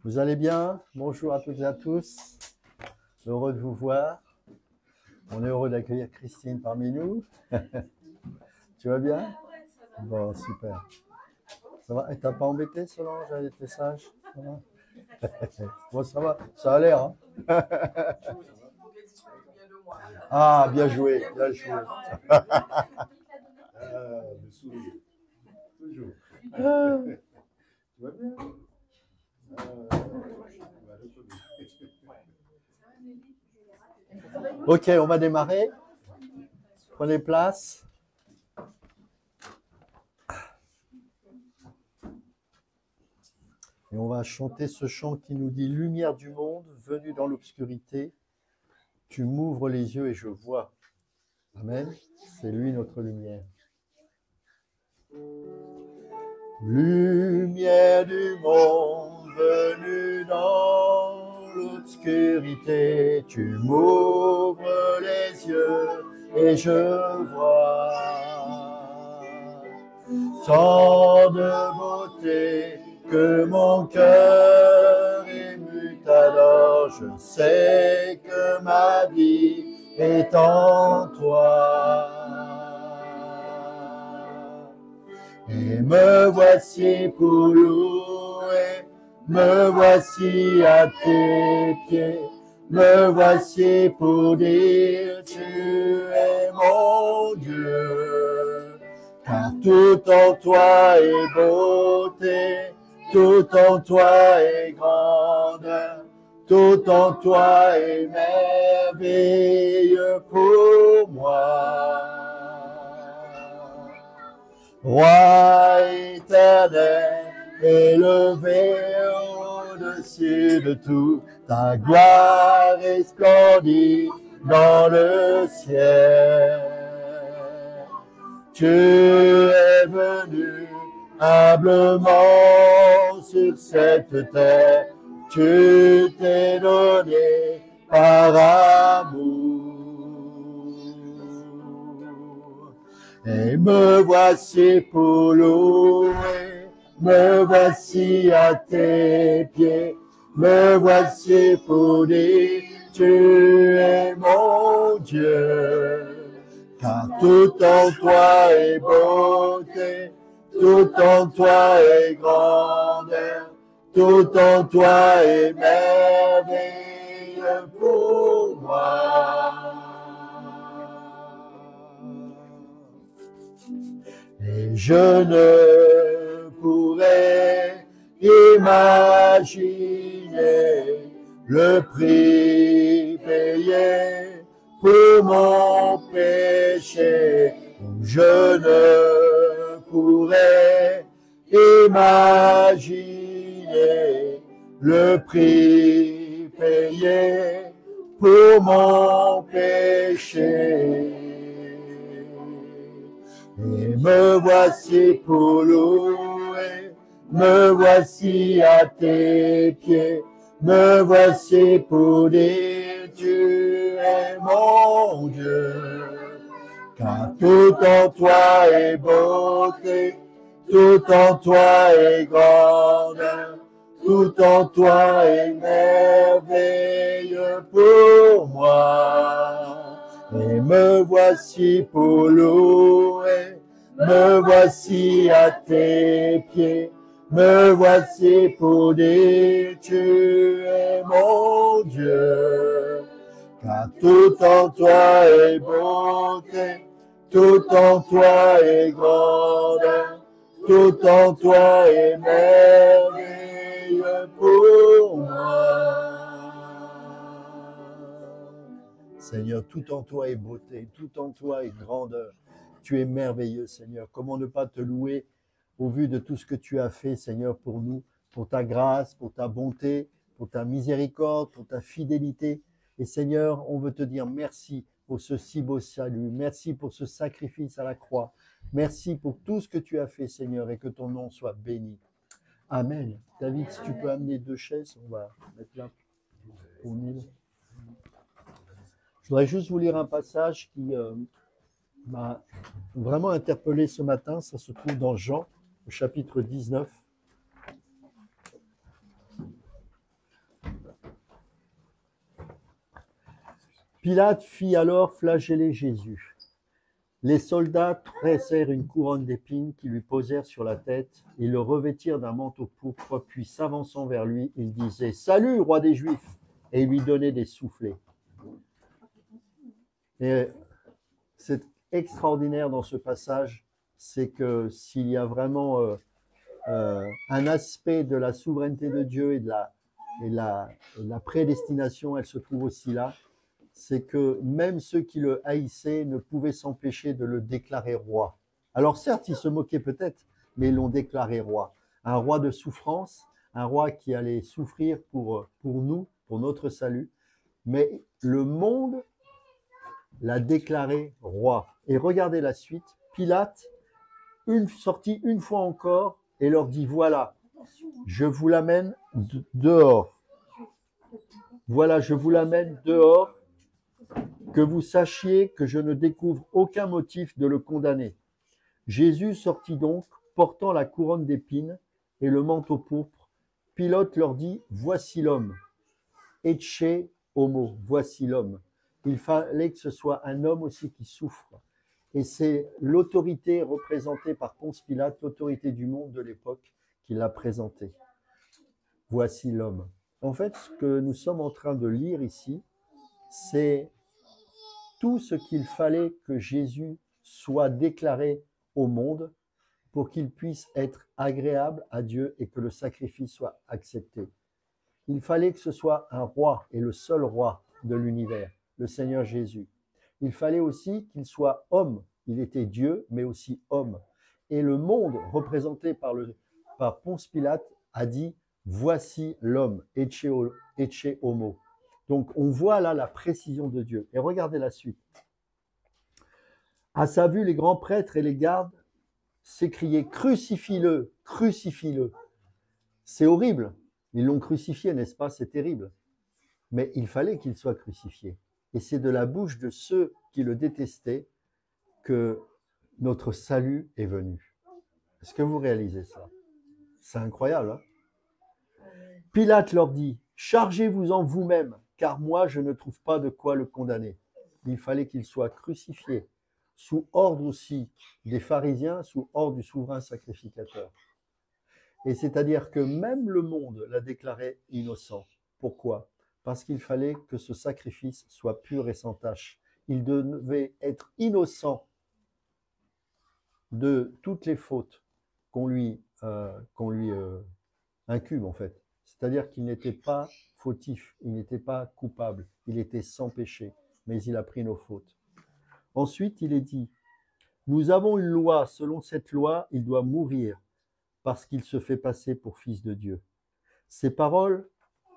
Vous allez bien? Bonjour à toutes et à tous. Heureux de vous voir. On est heureux d'accueillir Christine parmi nous. Tu vas bien? Bon, super. Ça va? T'as pas embêté Solange? Elle était sage? Ça va? Bon, ça va. Ça a l'air, hein? Ah, bien joué, bien joué. Le sourire. Toujours. Tu vas bien? Ok, on va démarrer. Prenez place. Et on va chanter ce chant qui nous dit « Lumière du monde, venue dans l'obscurité, tu m'ouvres les yeux et je vois. » Amen. C'est lui notre lumière. Lumière du monde, venue dans l'obscurité, tu m'ouvres les yeux et je vois. Tant de beauté que mon cœur ému t'adore, je sais que ma vie est en toi. Et me voici pour louer, me voici à tes pieds, me voici pour dire tu es mon Dieu. Car tout en toi est beauté, tout en toi est grandeur, tout en toi est merveilleux pour moi. Roi éternel, élevé au-dessus de tout, ta gloire resplendit dans le ciel. Tu es venu humblement sur cette terre, tu t'es donné par amour. Et me voici pour louer, me voici à tes pieds, me voici pour dire tu es mon Dieu. Car tout en toi est beauté, tout en toi est grandeur, tout en toi est merveilleux pour moi. Et je ne pourrais imaginer le prix payé pour mon péché. Je ne pourrais imaginer le prix payé pour mon péché. Et me voici pour louer, me voici à tes pieds, me voici pour dire tu es mon Dieu. Car tout en toi est beauté, tout en toi est grandeur, tout en toi est merveilleux pour moi. Et me voici pour louer, me voici à tes pieds, me voici pour dire tu es mon Dieu. Car tout en toi est beauté, tout en toi est grandeur, tout en toi est merveilleux pour moi. Seigneur, tout en toi est beauté, tout en toi est grandeur. Tu es merveilleux, Seigneur. Comment ne pas te louer au vu de tout ce que tu as fait, Seigneur, pour nous, pour ta grâce, pour ta bonté, pour ta miséricorde, pour ta fidélité. Et Seigneur, on veut te dire merci pour ce si beau salut. Merci pour ce sacrifice à la croix. Merci pour tout ce que tu as fait, Seigneur, et que ton nom soit béni. Amen. David, si tu peux amener 2 chaises, on va mettre là. pour Neil. Je voudrais juste vous lire un passage qui m'a vraiment interpellé ce matin. Ça se trouve dans Jean, au chapitre 19. Pilate fit alors flageller Jésus. Les soldats tressèrent une couronne d'épines qui lui posèrent sur la tête et le revêtirent d'un manteau pourpre, puis s'avançant vers lui, ils disaient « Salut, roi des Juifs !» et lui donnaient des soufflets. Et c'est extraordinaire dans ce passage, c'est que s'il y a vraiment un aspect de la souveraineté de Dieu et de la prédestination, elle se trouve aussi là, c'est que même ceux qui le haïssaient ne pouvaient s'empêcher de le déclarer roi. Alors certes, ils se moquaient peut-être, mais ils l'ont déclaré roi. Un roi de souffrance, un roi qui allait souffrir pour nous, pour notre salut, mais le monde l'a déclaré roi. Et regardez la suite, Pilate sortit une fois encore et leur dit, voilà, je vous l'amène dehors. Voilà, je vous l'amène dehors, que vous sachiez que je ne découvre aucun motif de le condamner. Jésus sortit donc, portant la couronne d'épines et le manteau pourpre. Pilate leur dit, voici l'homme. Ecce homo, voici l'homme. Il fallait que ce soit un homme aussi qui souffre. Et c'est l'autorité représentée par Ponce Pilate, l'autorité du monde de l'époque, qui l'a présenté. Voici l'homme. En fait, ce que nous sommes en train de lire ici, c'est tout ce qu'il fallait que Jésus soit déclaré au monde pour qu'il puisse être agréable à Dieu et que le sacrifice soit accepté. Il fallait que ce soit un roi et le seul roi de l'univers, le Seigneur Jésus. Il fallait aussi qu'il soit homme. Il était Dieu, mais aussi homme. Et le monde, représenté par Ponce Pilate, a dit « Voici l'homme, ecce homo ». Donc, on voit là la précision de Dieu. Et regardez la suite. À sa vue, les grands prêtres et les gardes s'écriaient « Crucifie-le, crucifie-le ». C'est horrible. Ils l'ont crucifié, n'est-ce pas? C'est terrible. Mais il fallait qu'il soit crucifié. Et c'est de la bouche de ceux qui le détestaient que notre salut est venu. Est-ce que vous réalisez ça? C'est incroyable, hein? Pilate leur dit, chargez-vous-en vous-même, car moi je ne trouve pas de quoi le condamner. Il fallait qu'il soit crucifié, sous ordre aussi des pharisiens, sous ordre du souverain sacrificateur. Et c'est-à-dire que même le monde l'a déclaré innocent. Pourquoi? Parce qu'il fallait que ce sacrifice soit pur et sans tache. Il devait être innocent de toutes les fautes qu'on lui incube en fait. C'est-à-dire qu'il n'était pas fautif, il n'était pas coupable, il était sans péché, mais il a pris nos fautes. Ensuite, il est dit, nous avons une loi, selon cette loi, il doit mourir parce qu'il se fait passer pour fils de Dieu. Ces paroles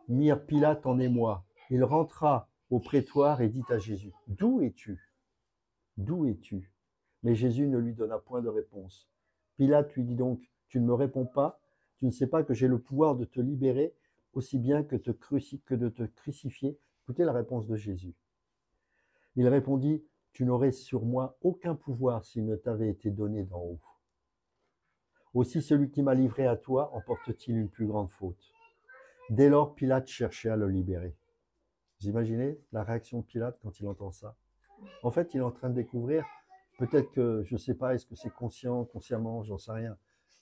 mirent Pilate en émoi. Il rentra au prétoire et dit à Jésus, d'où es-tu? D'où es-tu? Mais Jésus ne lui donna point de réponse. Pilate lui dit donc, tu ne me réponds pas, tu ne sais pas que j'ai le pouvoir de te libérer aussi bien que de te crucifier. Écoutez la réponse de Jésus. Il répondit, tu n'aurais sur moi aucun pouvoir s'il ne t'avait été donné d'en haut. Aussi celui qui m'a livré à toi emporte-t-il une plus grande faute. Dès lors, Pilate cherchait à le libérer. Vous imaginez la réaction de Pilate quand il entend ça? En fait, il est en train de découvrir, peut-être que, je ne sais pas, est-ce que c'est conscient, consciemment, j'en sais rien.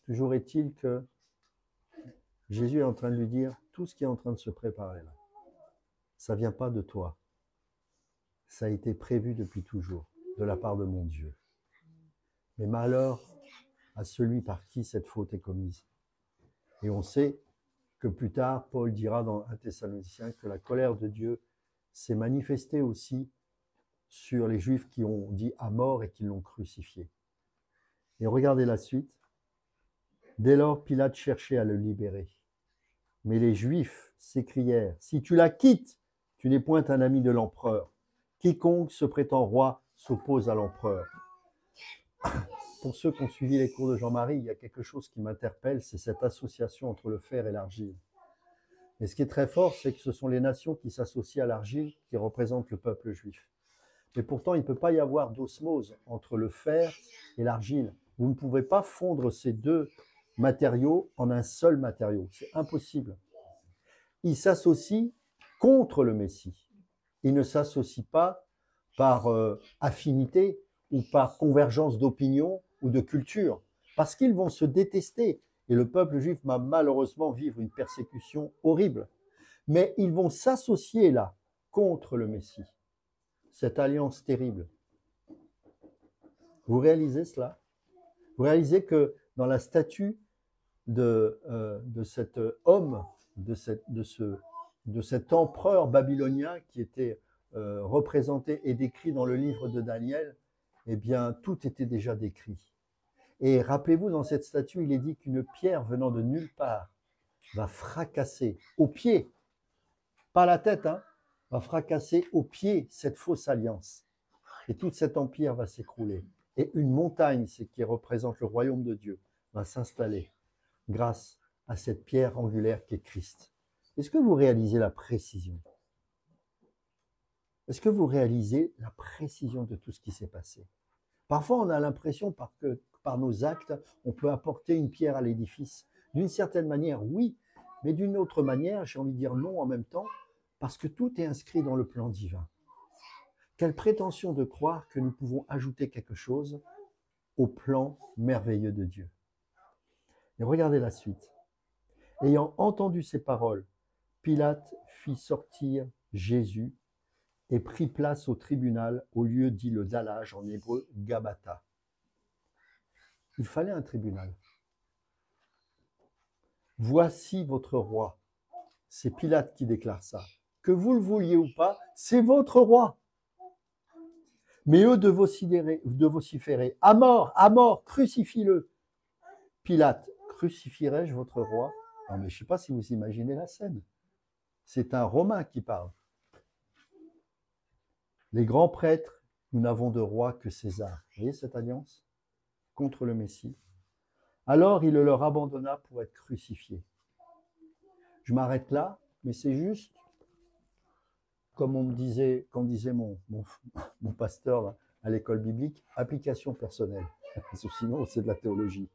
Toujours est-il que Jésus est en train de lui dire, tout ce qui est en train de se préparer là, ça ne vient pas de toi. Ça a été prévu depuis toujours, de la part de mon Dieu. Mais malheur à celui par qui cette faute est commise. Et on sait que plus tard, Paul dira dans 1 Thessaloniciens que la colère de Dieu s'est manifestée aussi sur les Juifs qui ont dit à mort et qui l'ont crucifié. Et regardez la suite. Dès lors, Pilate cherchait à le libérer. Mais les Juifs s'écrièrent, « Si tu la quittes, tu n'es point un ami de l'empereur. Quiconque se prétend roi s'oppose à l'empereur. » Pour ceux qui ont suivi les cours de Jean-Marie, il y a quelque chose qui m'interpelle, c'est cette association entre le fer et l'argile. Et ce qui est très fort, c'est que ce sont les nations qui s'associent à l'argile qui représentent le peuple juif. Mais pourtant, il ne peut pas y avoir d'osmose entre le fer et l'argile. Vous ne pouvez pas fondre ces deux matériaux en un seul matériau. C'est impossible. Ils s'associent contre le Messie. Ils ne s'associent pas par affinité ou par convergence d'opinion ou de culture, parce qu'ils vont se détester. Et le peuple juif va malheureusement vivre une persécution horrible. Mais ils vont s'associer là contre le Messie. Cette alliance terrible. Vous réalisez cela? Vous réalisez que dans la statue de cet homme, de cet empereur babylonien qui était représenté et décrit dans le livre de Daniel, eh bien, tout était déjà décrit. Et rappelez-vous, dans cette statue, il est dit qu'une pierre venant de nulle part va fracasser au pied, pas la tête, hein, va fracasser au pied cette fausse alliance. Et tout cet empire va s'écrouler. Et une montagne, c'est qui représente le royaume de Dieu, va s'installer grâce à cette pierre angulaire qui est Christ. Est-ce que vous réalisez la précision? Est-ce que vous réalisez la précision de tout ce qui s'est passé? Parfois, on a l'impression que par nos actes, on peut apporter une pierre à l'édifice. D'une certaine manière, oui, mais d'une autre manière, j'ai envie de dire non en même temps, parce que tout est inscrit dans le plan divin. Quelle prétention de croire que nous pouvons ajouter quelque chose au plan merveilleux de Dieu. Et regardez la suite. Ayant entendu ces paroles, Pilate fit sortir Jésus et prit place au tribunal, au lieu dit le dallage, en hébreu Gabata. Il fallait un tribunal. Voici votre roi. C'est Pilate qui déclare ça. Que vous le vouliez ou pas, c'est votre roi. Mais eux de vociférer, à mort, crucifie-le. Pilate, crucifierai-je votre roi? Non, mais je ne sais pas si vous imaginez la scène. C'est un Romain qui parle. Les grands prêtres, nous n'avons de roi que César. Vous voyez cette alliance contre le Messie? Alors il le leur abandonna pour être crucifié. Je m'arrête là, mais c'est juste, comme disait mon pasteur là, à l'école biblique, application personnelle. Sinon, c'est de la théologie.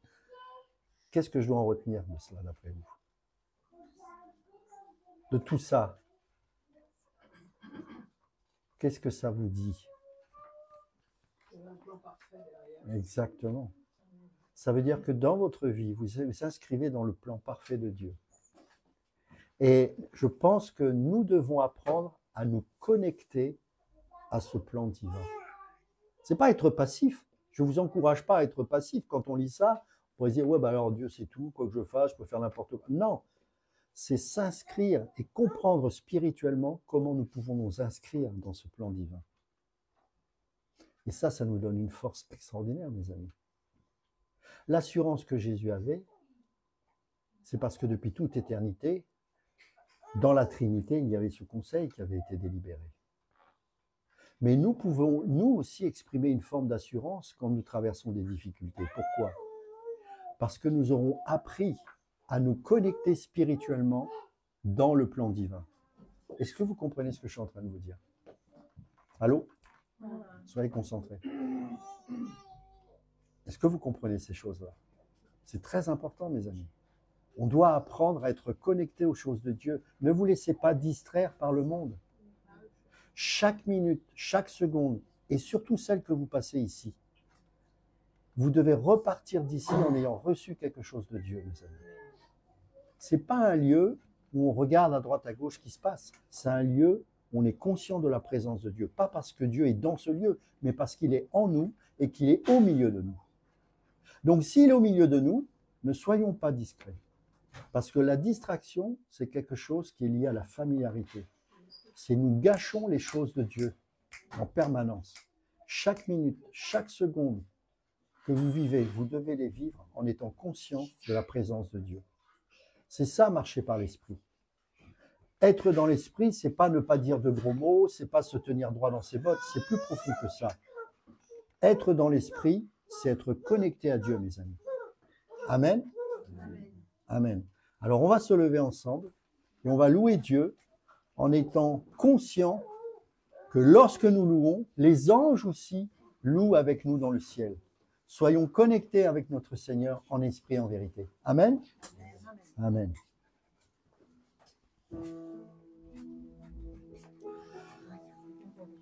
Qu'est-ce que je dois en retenir de cela, d'après vous? De tout ça, qu'est-ce que ça vous dit? Exactement. Ça veut dire que dans votre vie, vous vous inscrivez dans le plan parfait de Dieu. Et je pense que nous devons apprendre à nous connecter à ce plan divin. Ce n'est pas être passif. Je ne vous encourage pas à être passif. Quand on lit ça, on pourrait dire, ouais, bah alors Dieu c'est tout, quoi que je fasse, je peux faire n'importe quoi. Non, c'est s'inscrire et comprendre spirituellement comment nous pouvons nous inscrire dans ce plan divin. Et ça nous donne une force extraordinaire, mes amis. L'assurance que Jésus avait, c'est parce que depuis toute éternité, dans la Trinité, il y avait ce conseil qui avait été délibéré. Mais nous pouvons, nous aussi, exprimer une forme d'assurance quand nous traversons des difficultés. Pourquoi? Parce que nous aurons appris à nous connecter spirituellement dans le plan divin. Est-ce que vous comprenez ce que je suis en train de vous dire? Allô? Soyez concentrés. Est-ce que vous comprenez ces choses-là? C'est très important, mes amis. On doit apprendre à être connecté aux choses de Dieu. Ne vous laissez pas distraire par le monde. Chaque minute, chaque seconde, et surtout celle que vous passez ici, vous devez repartir d'ici en ayant reçu quelque chose de Dieu, mes amis. Ce n'est pas un lieu où on regarde à droite à gauche ce qui se passe. C'est un lieu où on est conscient de la présence de Dieu. Pas parce que Dieu est dans ce lieu, mais parce qu'il est en nous et qu'il est au milieu de nous. Donc s'il est au milieu de nous, ne soyons pas discrets. Parce que la distraction, c'est quelque chose qui est lié à la familiarité. C'est nous gâchons les choses de Dieu en permanence. Chaque minute, chaque seconde que vous vivez, vous devez les vivre en étant conscient de la présence de Dieu. C'est ça, marcher par l'esprit. Être dans l'esprit, c'est pas ne pas dire de gros mots, c'est pas se tenir droit dans ses bottes, c'est plus profond que ça. Être dans l'esprit, c'est être connecté à Dieu, mes amis. Amen. Amen. Alors, on va se lever ensemble Et on va louer Dieu en étant conscient que lorsque nous louons, les anges aussi louent avec nous dans le ciel. Soyons connectés avec notre Seigneur en esprit et en vérité. Amen. Amen.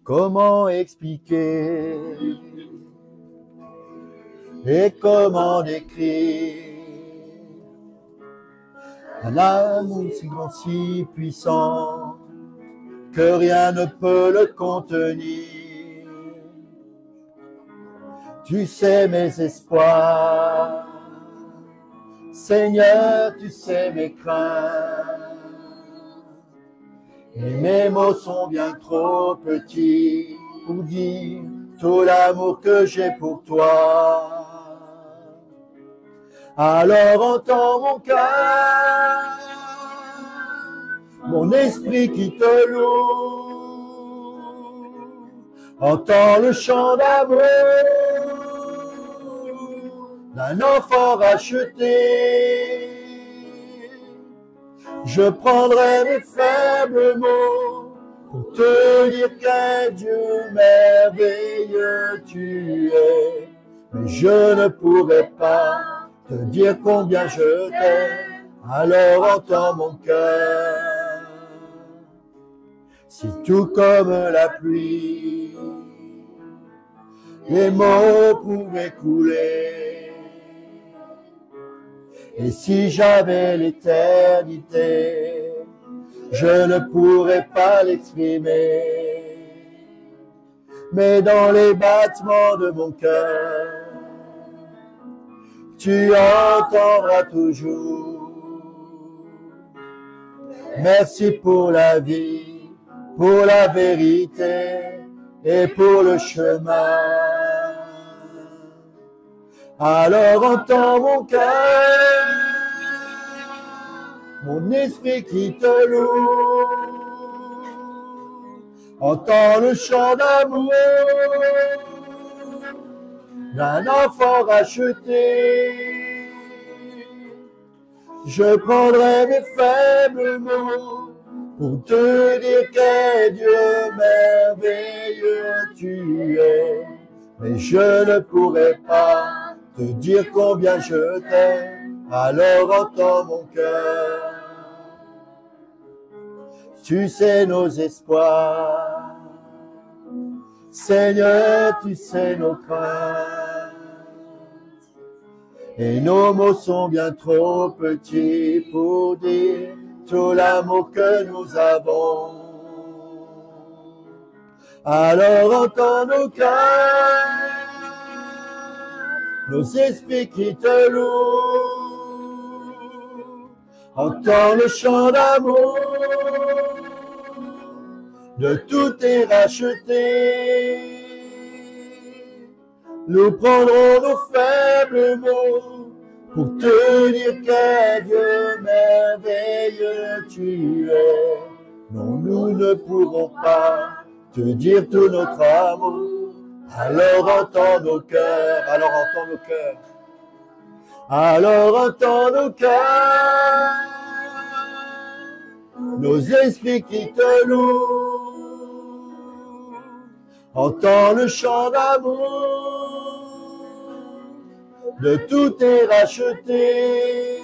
Comment expliquer et comment décrire un amour si grand, si puissant que rien ne peut le contenir. Tu sais mes espoirs, Seigneur, tu sais mes craintes. Et mes mots sont bien trop petits pour dire tout l'amour que j'ai pour toi. Alors entends mon cœur, mon esprit qui te loue. Entends le chant d'amour d'un enfant racheté. Je prendrai mes faibles mots pour te dire qu'un Dieu merveilleux tu es. Mais je ne pourrai pas te dire combien je t'aime, alors entends mon cœur. Si tout comme la pluie, les mots pouvaient couler, et si j'avais l'éternité, je ne pourrais pas l'exprimer. Mais dans les battements de mon cœur, tu entendras toujours. Merci pour la vie, pour la vérité et pour le chemin. Alors entends mon cœur, mon esprit qui te loue. Entends le chant d'amour d'un enfant racheté. Je prendrai mes faibles mots pour te dire quel Dieu merveilleux tu es. Mais je ne pourrai pas te dire combien je t'aime, alors entends mon cœur. Tu sais nos espoirs, Seigneur, tu sais nos craintes. Et nos mots sont bien trop petits pour dire tout l'amour que nous avons. Alors entends nos cœurs, nos esprits qui te louent. Entends le chant d'amour de tout tes rachetés. Nous prendrons nos faibles mots pour te dire quel Dieu merveilleux tu es. Non, nous ne pourrons pas te dire tout notre amour. Alors entends nos cœurs, alors entends nos cœurs. Alors entends nos cœurs, nos esprits qui te louent. Entends le chant d'amour de tout tes rachetés.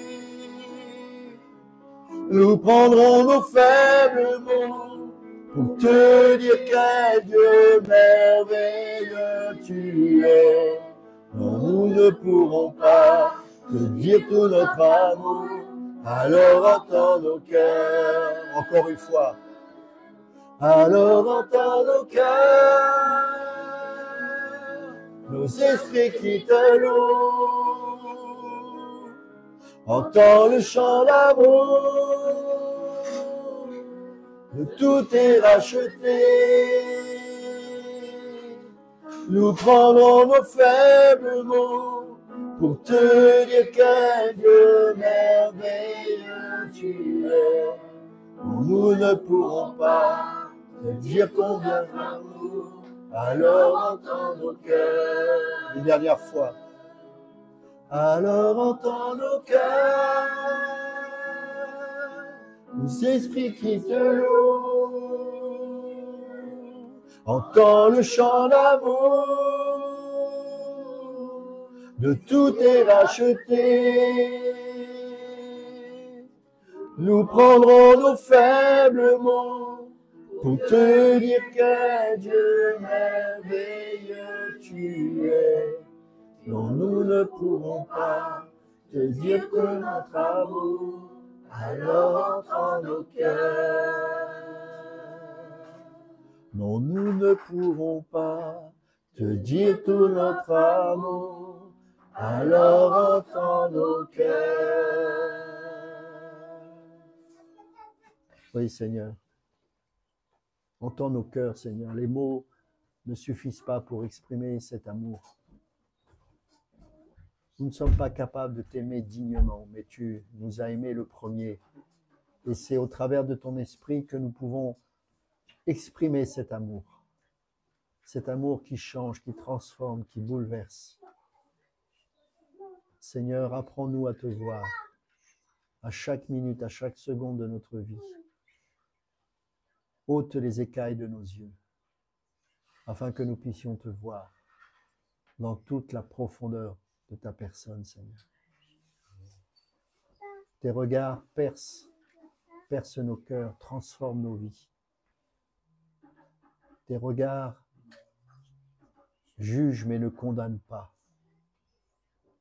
Nous prendrons nos faibles mots pour te dire quel Dieu merveilleux tu es. Non, nous ne pourrons pas te dire tout notre amour, alors entends nos cœurs. Encore une fois. Alors entends nos cœurs, nos esprits qui te louent. Entends le chant d'amour de tout tes rachetés. Nous prendrons nos faibles mots pour te dire quel Dieu merveilleux tu es. Nous ne pourrons pas te dire combien d'amour, alors entends nos cœurs. Une dernière fois. Alors entends nos cœurs, tous esprits qui te louent, entends le chant d'amour de tout est racheté. Nous prendrons nos faibles mots pour te dire que Dieu merveilleux tu es. Non, nous ne pourrons pas te dire que notre amour alors entre en nos cœurs. Non, nous ne pourrons pas te dire tout notre amour alors entre en nos cœurs. Oui, Seigneur. Entends nos cœurs, Seigneur. Les mots ne suffisent pas pour exprimer cet amour. Nous ne sommes pas capables de t'aimer dignement, mais tu nous as aimés le premier. Et c'est au travers de ton esprit que nous pouvons exprimer cet amour. Cet amour qui change, qui transforme, qui bouleverse. Seigneur, apprends-nous à te voir à chaque minute, à chaque seconde de notre vie. Ôte les écailles de nos yeux, afin que nous puissions te voir dans toute la profondeur de ta personne, Seigneur. Tes regards percent nos cœurs, transforment nos vies. Tes regards jugent mais ne condamnent pas.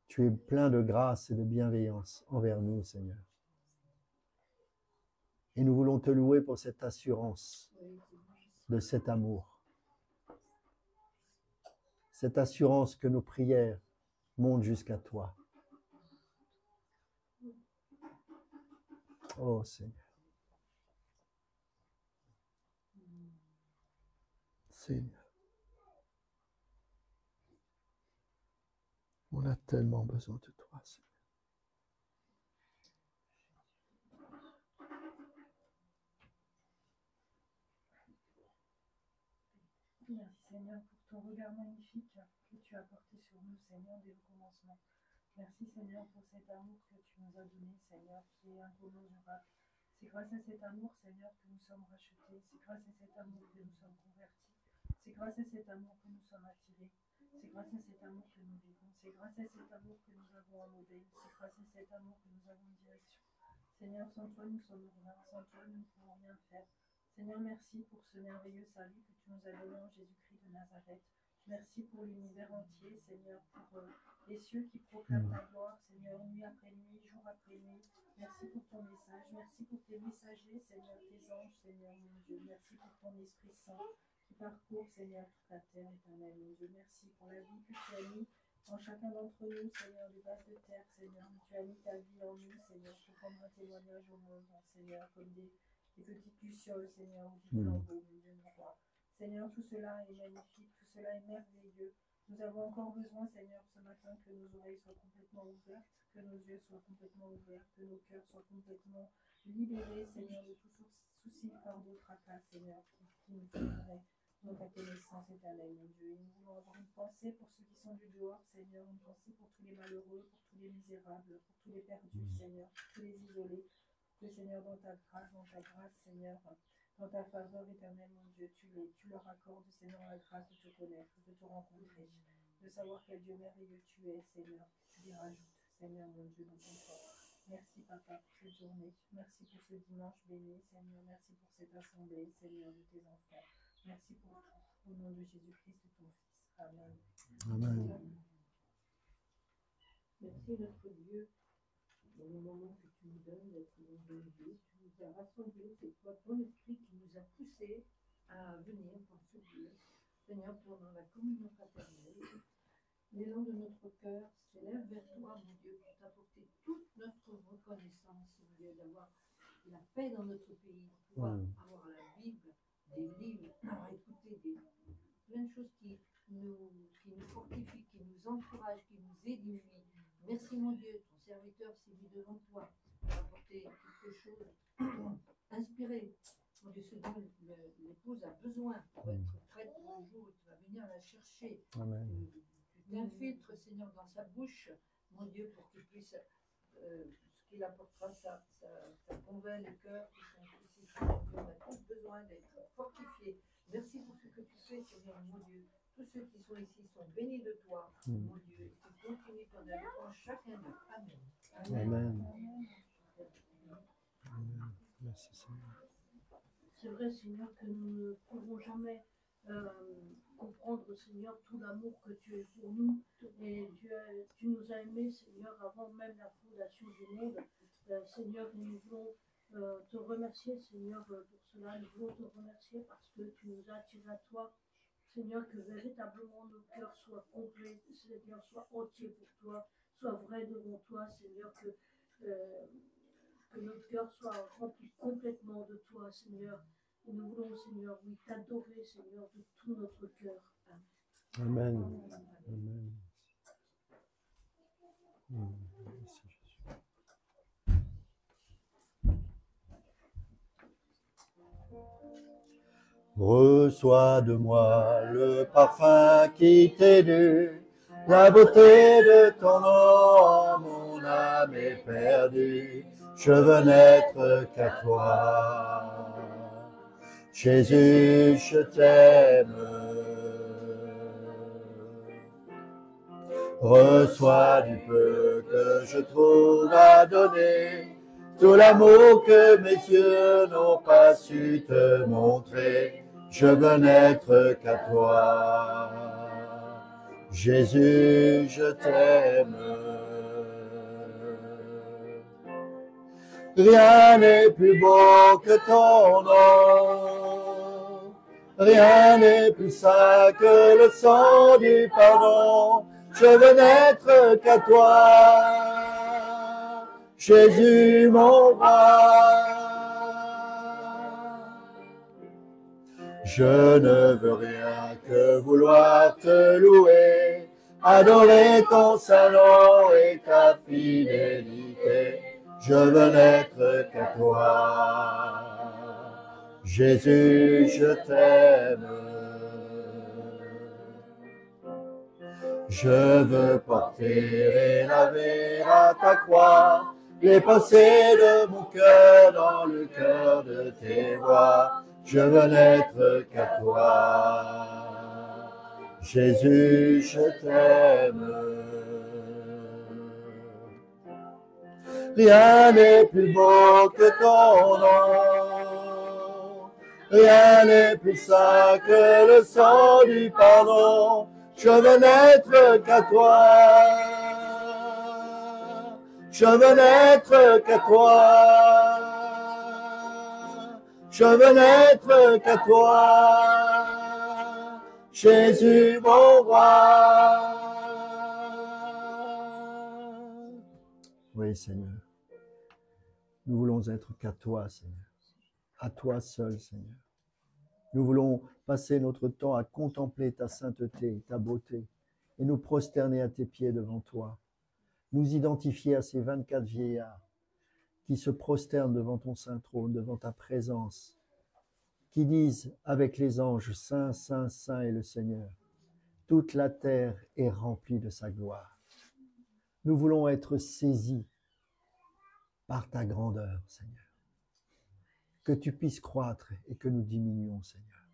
Tu es plein de grâce et de bienveillance envers nous, Seigneur. Et nous voulons te louer pour cette assurance de cet amour. Cette assurance que nos prières montent jusqu'à toi. Oh Seigneur. Seigneur. On a tellement besoin de toi, Seigneur. Merci Seigneur pour ton regard magnifique que tu as porté sur nous, Seigneur, dès le commencement. Merci Seigneur pour cet amour que tu nous as donné, Seigneur, qui est incommensurable. C'est grâce à cet amour, Seigneur, que nous sommes rachetés. C'est grâce à cet amour que nous sommes convertis. C'est grâce à cet amour que nous sommes attirés. C'est grâce à cet amour que nous vivons. C'est grâce à cet amour que nous avons un modèle. C'est grâce à cet amour que nous avons une direction. Seigneur, sans toi, nous sommes rien. Sans toi, nous ne pouvons rien faire. Seigneur, merci pour ce merveilleux salut que tu nous as donné en Jésus-Christ de Nazareth. Merci pour l'univers entier, Seigneur, pour les cieux qui proclament ta gloire, Seigneur, nuit après nuit, jour après nuit. Merci pour ton message. Merci pour tes messagers, Seigneur, tes anges, Seigneur, mon Dieu. Merci pour ton Esprit Saint qui parcourt, Seigneur, toute la terre éternelle, mon Dieu. Merci pour la vie que tu as mis en chacun d'entre nous, Seigneur, de base de terre, Seigneur. Tu as mis ta vie en nous, Seigneur, pour rendre un témoignage au monde, Seigneur, comme des petites lucioles, Seigneur, du flambeau, mon Dieu, mon roi. Seigneur, tout cela est magnifique, tout cela est merveilleux. Nous avons encore besoin, Seigneur, ce matin, que nos oreilles soient complètement ouvertes, que nos yeux soient complètement ouverts, que nos cœurs soient complètement libérés, Seigneur, de tout souci, fardeau, fracas, Seigneur, qui nous freineraient dans ta connaissance éternelle, mon Dieu. Et nous voulons avoir une pensée pour ceux qui sont du dehors, Seigneur, une pensée pour tous les malheureux, pour tous les misérables, pour tous les perdus, Seigneur, pour tous les isolés. Que Seigneur, dans ta grâce, Seigneur, dans ta faveur éternelle, mon Dieu, tu leur accordes, Seigneur, la grâce de te connaître, de te rencontrer, de savoir quel Dieu merveilleux tu es, Seigneur. Tu les rajoutes, Seigneur, mon Dieu, dans ton corps. Merci, Papa, pour cette journée. Merci pour ce dimanche béni, Seigneur. Merci pour cette assemblée, Seigneur, de tes enfants. Merci pour tout. Au nom de Jésus-Christ, ton Fils. Amen. Amen. Merci, notre Dieu. Dans le moment que tu nous donnes d'être dans un lieu, tu nous as rassemblés, c'est toi, ton esprit qui nous a poussés à venir dans ce lieu. Seigneur, pendant la communion fraternelle, l'élan de notre cœur s'élève vers toi, mon Dieu, pour t'apporter toute notre reconnaissance, mon Dieu, d'avoir la paix dans notre pays, de pouvoir avoir la Bible, des livres, écouter plein de choses qui nous fortifient, qui nous encouragent, qui nous édifient. Merci mon Dieu, ton serviteur s'est mis devant toi pour apporter quelque chose inspiré. Mon Dieu, ce dont l'épouse a besoin pour être prête pour le jour où tu vas venir la chercher. Amen. Tu t'infiltres, Seigneur, dans sa bouche, mon Dieu, pour qu'il puisse, qu'il apportera sa convainc les cœurs qui sont aussi forts. On a tous besoin d'être fortifiés. Merci pour ce que tu fais, Seigneur, mon Dieu. Tous ceux qui sont ici sont bénis de toi, mon Dieu. Tu continues ton œuvre en chacun d'eux. Amen. Amen. Amen. Merci, Seigneur. C'est vrai, Seigneur, que nous ne pourrons jamais comprendre, Seigneur, tout l'amour que tu es pour nous. Et tu nous as aimés, Seigneur, avant même la fondation du monde. Seigneur, nous voulons te remercier, Seigneur, pour cela. Nous voulons te remercier parce que tu nous as attirés à toi. Seigneur, que véritablement nos cœurs soient complets, Seigneur, soient entiers pour toi, soient vrais devant toi, Seigneur, que notre cœur soit rempli complètement de toi, Seigneur. Et nous voulons, Seigneur, oui, t'adorer, Seigneur, de tout notre cœur. Amen. Amen. Merci, Jésus. Reçois de moi le parfum qui t'est dû, la beauté de ton nom, mon âme est perdue. Je veux n'être qu'à toi. Jésus, je t'aime. Reçois du peu que je trouve à donner, tout l'amour que mes yeux n'ont pas su te montrer. Je veux n'être qu'à toi. Jésus, je t'aime. Rien n'est plus beau que ton nom. Rien n'est plus saint que le sang du pardon. Je veux n'être qu'à toi. Jésus, mon roi. Je ne veux rien que vouloir te louer, adorer ton saint nom et ta fidélité. Je veux n'être qu'à toi. Jésus, je t'aime. Je veux porter et laver à ta croix les pensées de mon cœur dans le cœur de tes voies. Je veux n'être qu'à toi. Jésus, je t'aime. Rien n'est plus beau que ton nom. Rien n'est plus saint que le sang du pardon. Je veux n'être qu'à toi. Je veux n'être qu'à toi. Je veux n'être qu'à toi. Jésus, mon roi. Oui, Seigneur. Nous voulons être qu'à toi, Seigneur. À toi seul, Seigneur. Nous voulons passer notre temps à contempler ta sainteté, ta beauté, et nous prosterner à tes pieds devant toi. Nous identifier à ces 24 vieillards qui se prosternent devant ton saint trône, devant ta présence, qui disent avec les anges, Saint, Saint, Saint est le Seigneur. Toute la terre est remplie de sa gloire. Nous voulons être saisis par ta grandeur, Seigneur. Que tu puisses croître et que nous diminuions, Seigneur.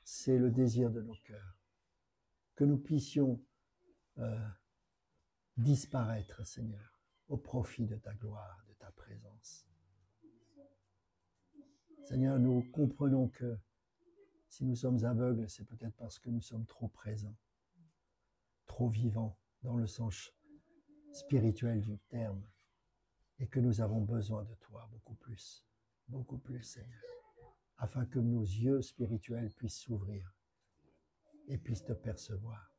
C'est le désir de nos cœurs. Que nous puissions disparaître, Seigneur, au profit de ta gloire, de ta présence. Seigneur, nous comprenons que si nous sommes aveugles, c'est peut-être parce que nous sommes trop présents, trop vivants dans le sens spirituel du terme, et que nous avons besoin de toi beaucoup plus, Seigneur, afin que nos yeux spirituels puissent s'ouvrir et puissent te percevoir.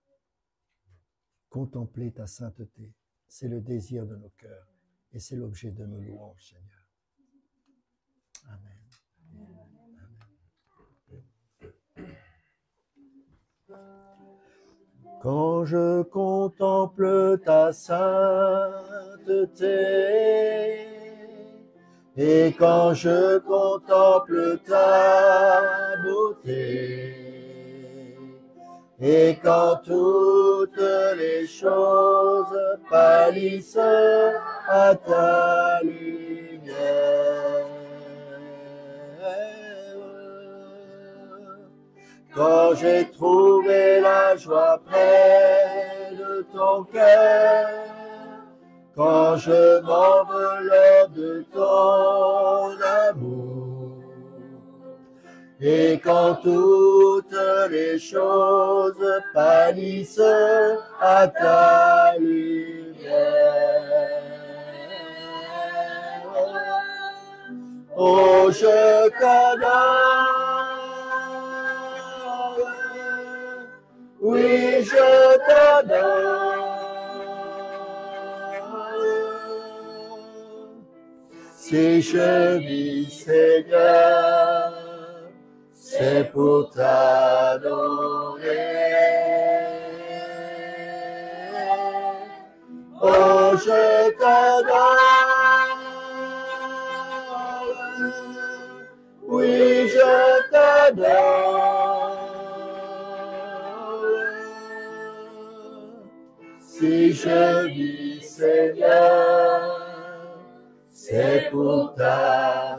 Contempler ta sainteté, c'est le désir de nos cœurs et c'est l'objet de nos louanges, Seigneur. Amen. Quand je contemple ta sainteté, et quand je contemple ta beauté, et quand toutes les choses pâlissent à ta lumière. Quand j'ai trouvé la joie près de ton cœur, quand je m'enveloppe de ton amour, et quand toutes les choses pâlissent à ta lumière. Oh, je t'adore, oui, je t'adore. Si je vis, Seigneur, c'est pour t'adorer. Oh, je t'adore, oui, je t'adore. Si je vis, Seigneur, c'est pour t'adorer.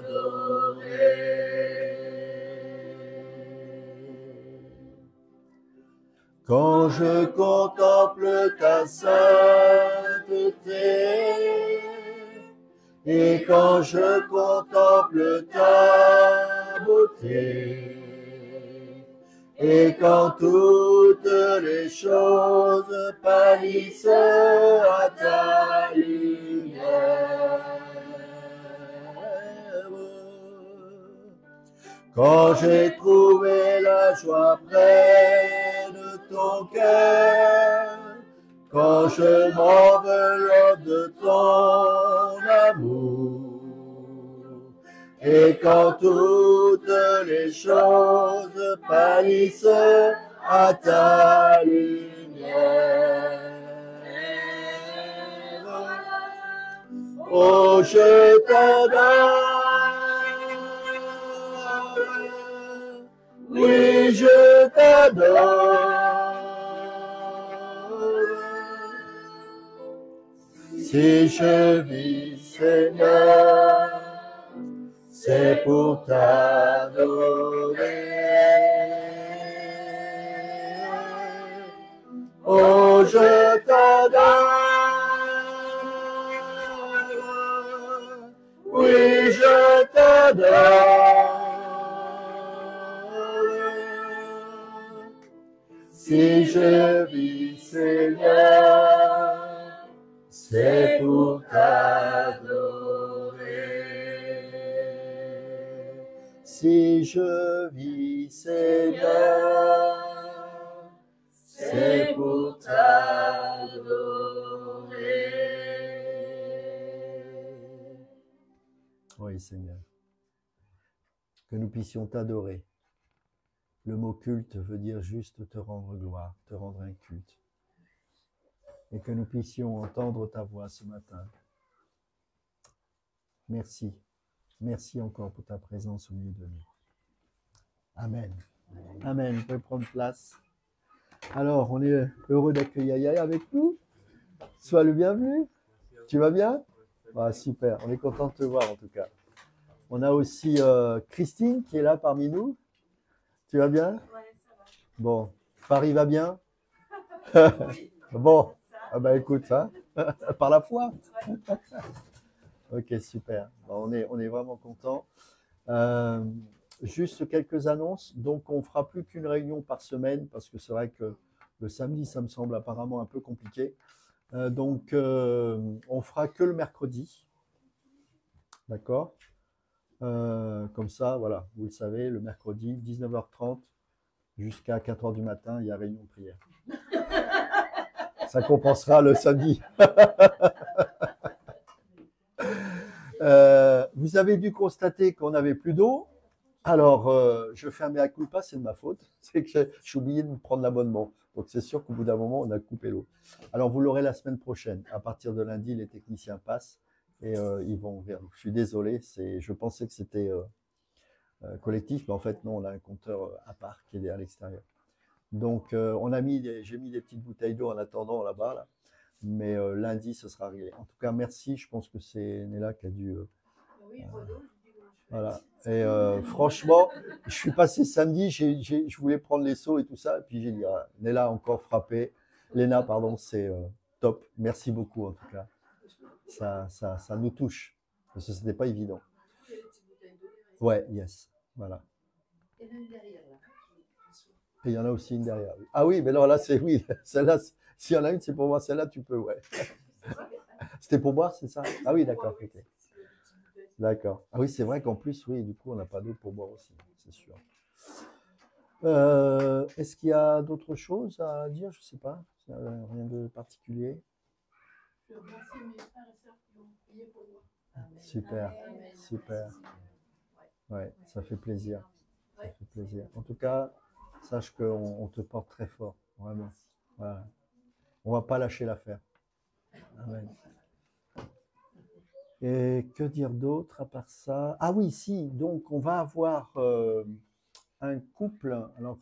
Quand je contemple ta sainteté, et quand je contemple ta beauté, et quand toutes les choses pâlissent à ta lumière, quand j'ai trouvé la joie près de ton cœur, quand je m'enveloppe de ton amour, et quand toutes les choses pâlissent à ta lumière. Oh, je t'adore, oui, je t'adore. Si je vis, Seigneur, c'est pour t'adorer. Oh, je t'adore, oui, je t'adore. Si je vis, Seigneur, c'est pour t'adorer. Si je vis, Seigneur, c'est pour t'adorer. Oui, Seigneur. Que nous puissions t'adorer. Le mot culte veut dire juste te rendre gloire, te rendre un culte. Et que nous puissions entendre ta voix ce matin. Merci. Merci encore pour ta présence au milieu de nous. Amen. Amen. Vous pouvez prendre place. Alors, on est heureux d'accueillir Yaya avec nous. Sois le bienvenu. Tu vas bien? Ah, super. On est content de te voir en tout cas. On a aussi Christine qui est là parmi nous. Tu vas bien? Ouais, ça va. Bon. Paris va bien? Bon. Ah bah écoute, hein, par la foi. Ok, super. Bon, on est vraiment content. Juste quelques annonces. Donc, on fera plus qu'une réunion par semaine parce que c'est vrai que le samedi, ça me semble apparemment un peu compliqué. Donc, on fera que le mercredi. D'accord? Comme ça, voilà, vous le savez, le mercredi, 19h30 jusqu'à 4h du matin, il y a réunion de prière. Ça compensera le samedi. Vous avez dû constater qu'on n'avait plus d'eau. Alors, je fais un mea culpa, c'est de ma faute. C'est que j'ai oublié de me prendre l'abonnement. Donc, c'est sûr qu'au bout d'un moment, on a coupé l'eau. Alors, vous l'aurez la semaine prochaine. À partir de lundi, les techniciens passent et ils vont ouvrir. Je suis désolé, je pensais que c'était collectif, mais en fait, non, on a un compteur à part qui est à l'extérieur. Donc, j'ai mis des petites bouteilles d'eau en attendant là-bas. Là. mais lundi, ce sera réglé. En tout cas, merci. Je pense que c'est Néla qui a dû... Oui, Renaud, je dis voilà. Et franchement, je suis passé samedi, je voulais prendre les seaux et tout ça, et puis j'ai dit, ah, Néla a encore frappé. Léna, pardon, c'est top. Merci beaucoup, en tout cas. Ça nous touche, parce que ce n'était pas évident. Ouais, yes, voilà. Il y en a une derrière là. Et il y en a aussi une derrière. Ah oui, mais non, là, c'est oui. Celle-là, s'il y en a une, c'est pour moi. Celle-là, tu peux, ouais. C'était pour boire, c'est ça? Ah oui, d'accord, ok. D'accord. Ah oui, c'est vrai qu'en plus, oui, du coup, on n'a pas d'eau pour boire aussi, c'est sûr. Est-ce qu'il y a d'autres choses à dire? Je ne sais pas. Rien de particulier. Je remercie mes frères et sœurs qui ont prié pour moi. Super, super. Ouais, ça fait plaisir. Ça fait plaisir. En tout cas, sache qu'on te porte très fort, vraiment. Voilà. On ne va pas lâcher l'affaire. Amen. Et que dire d'autre à part ça? Ah oui, si, donc on va avoir un couple. Alors,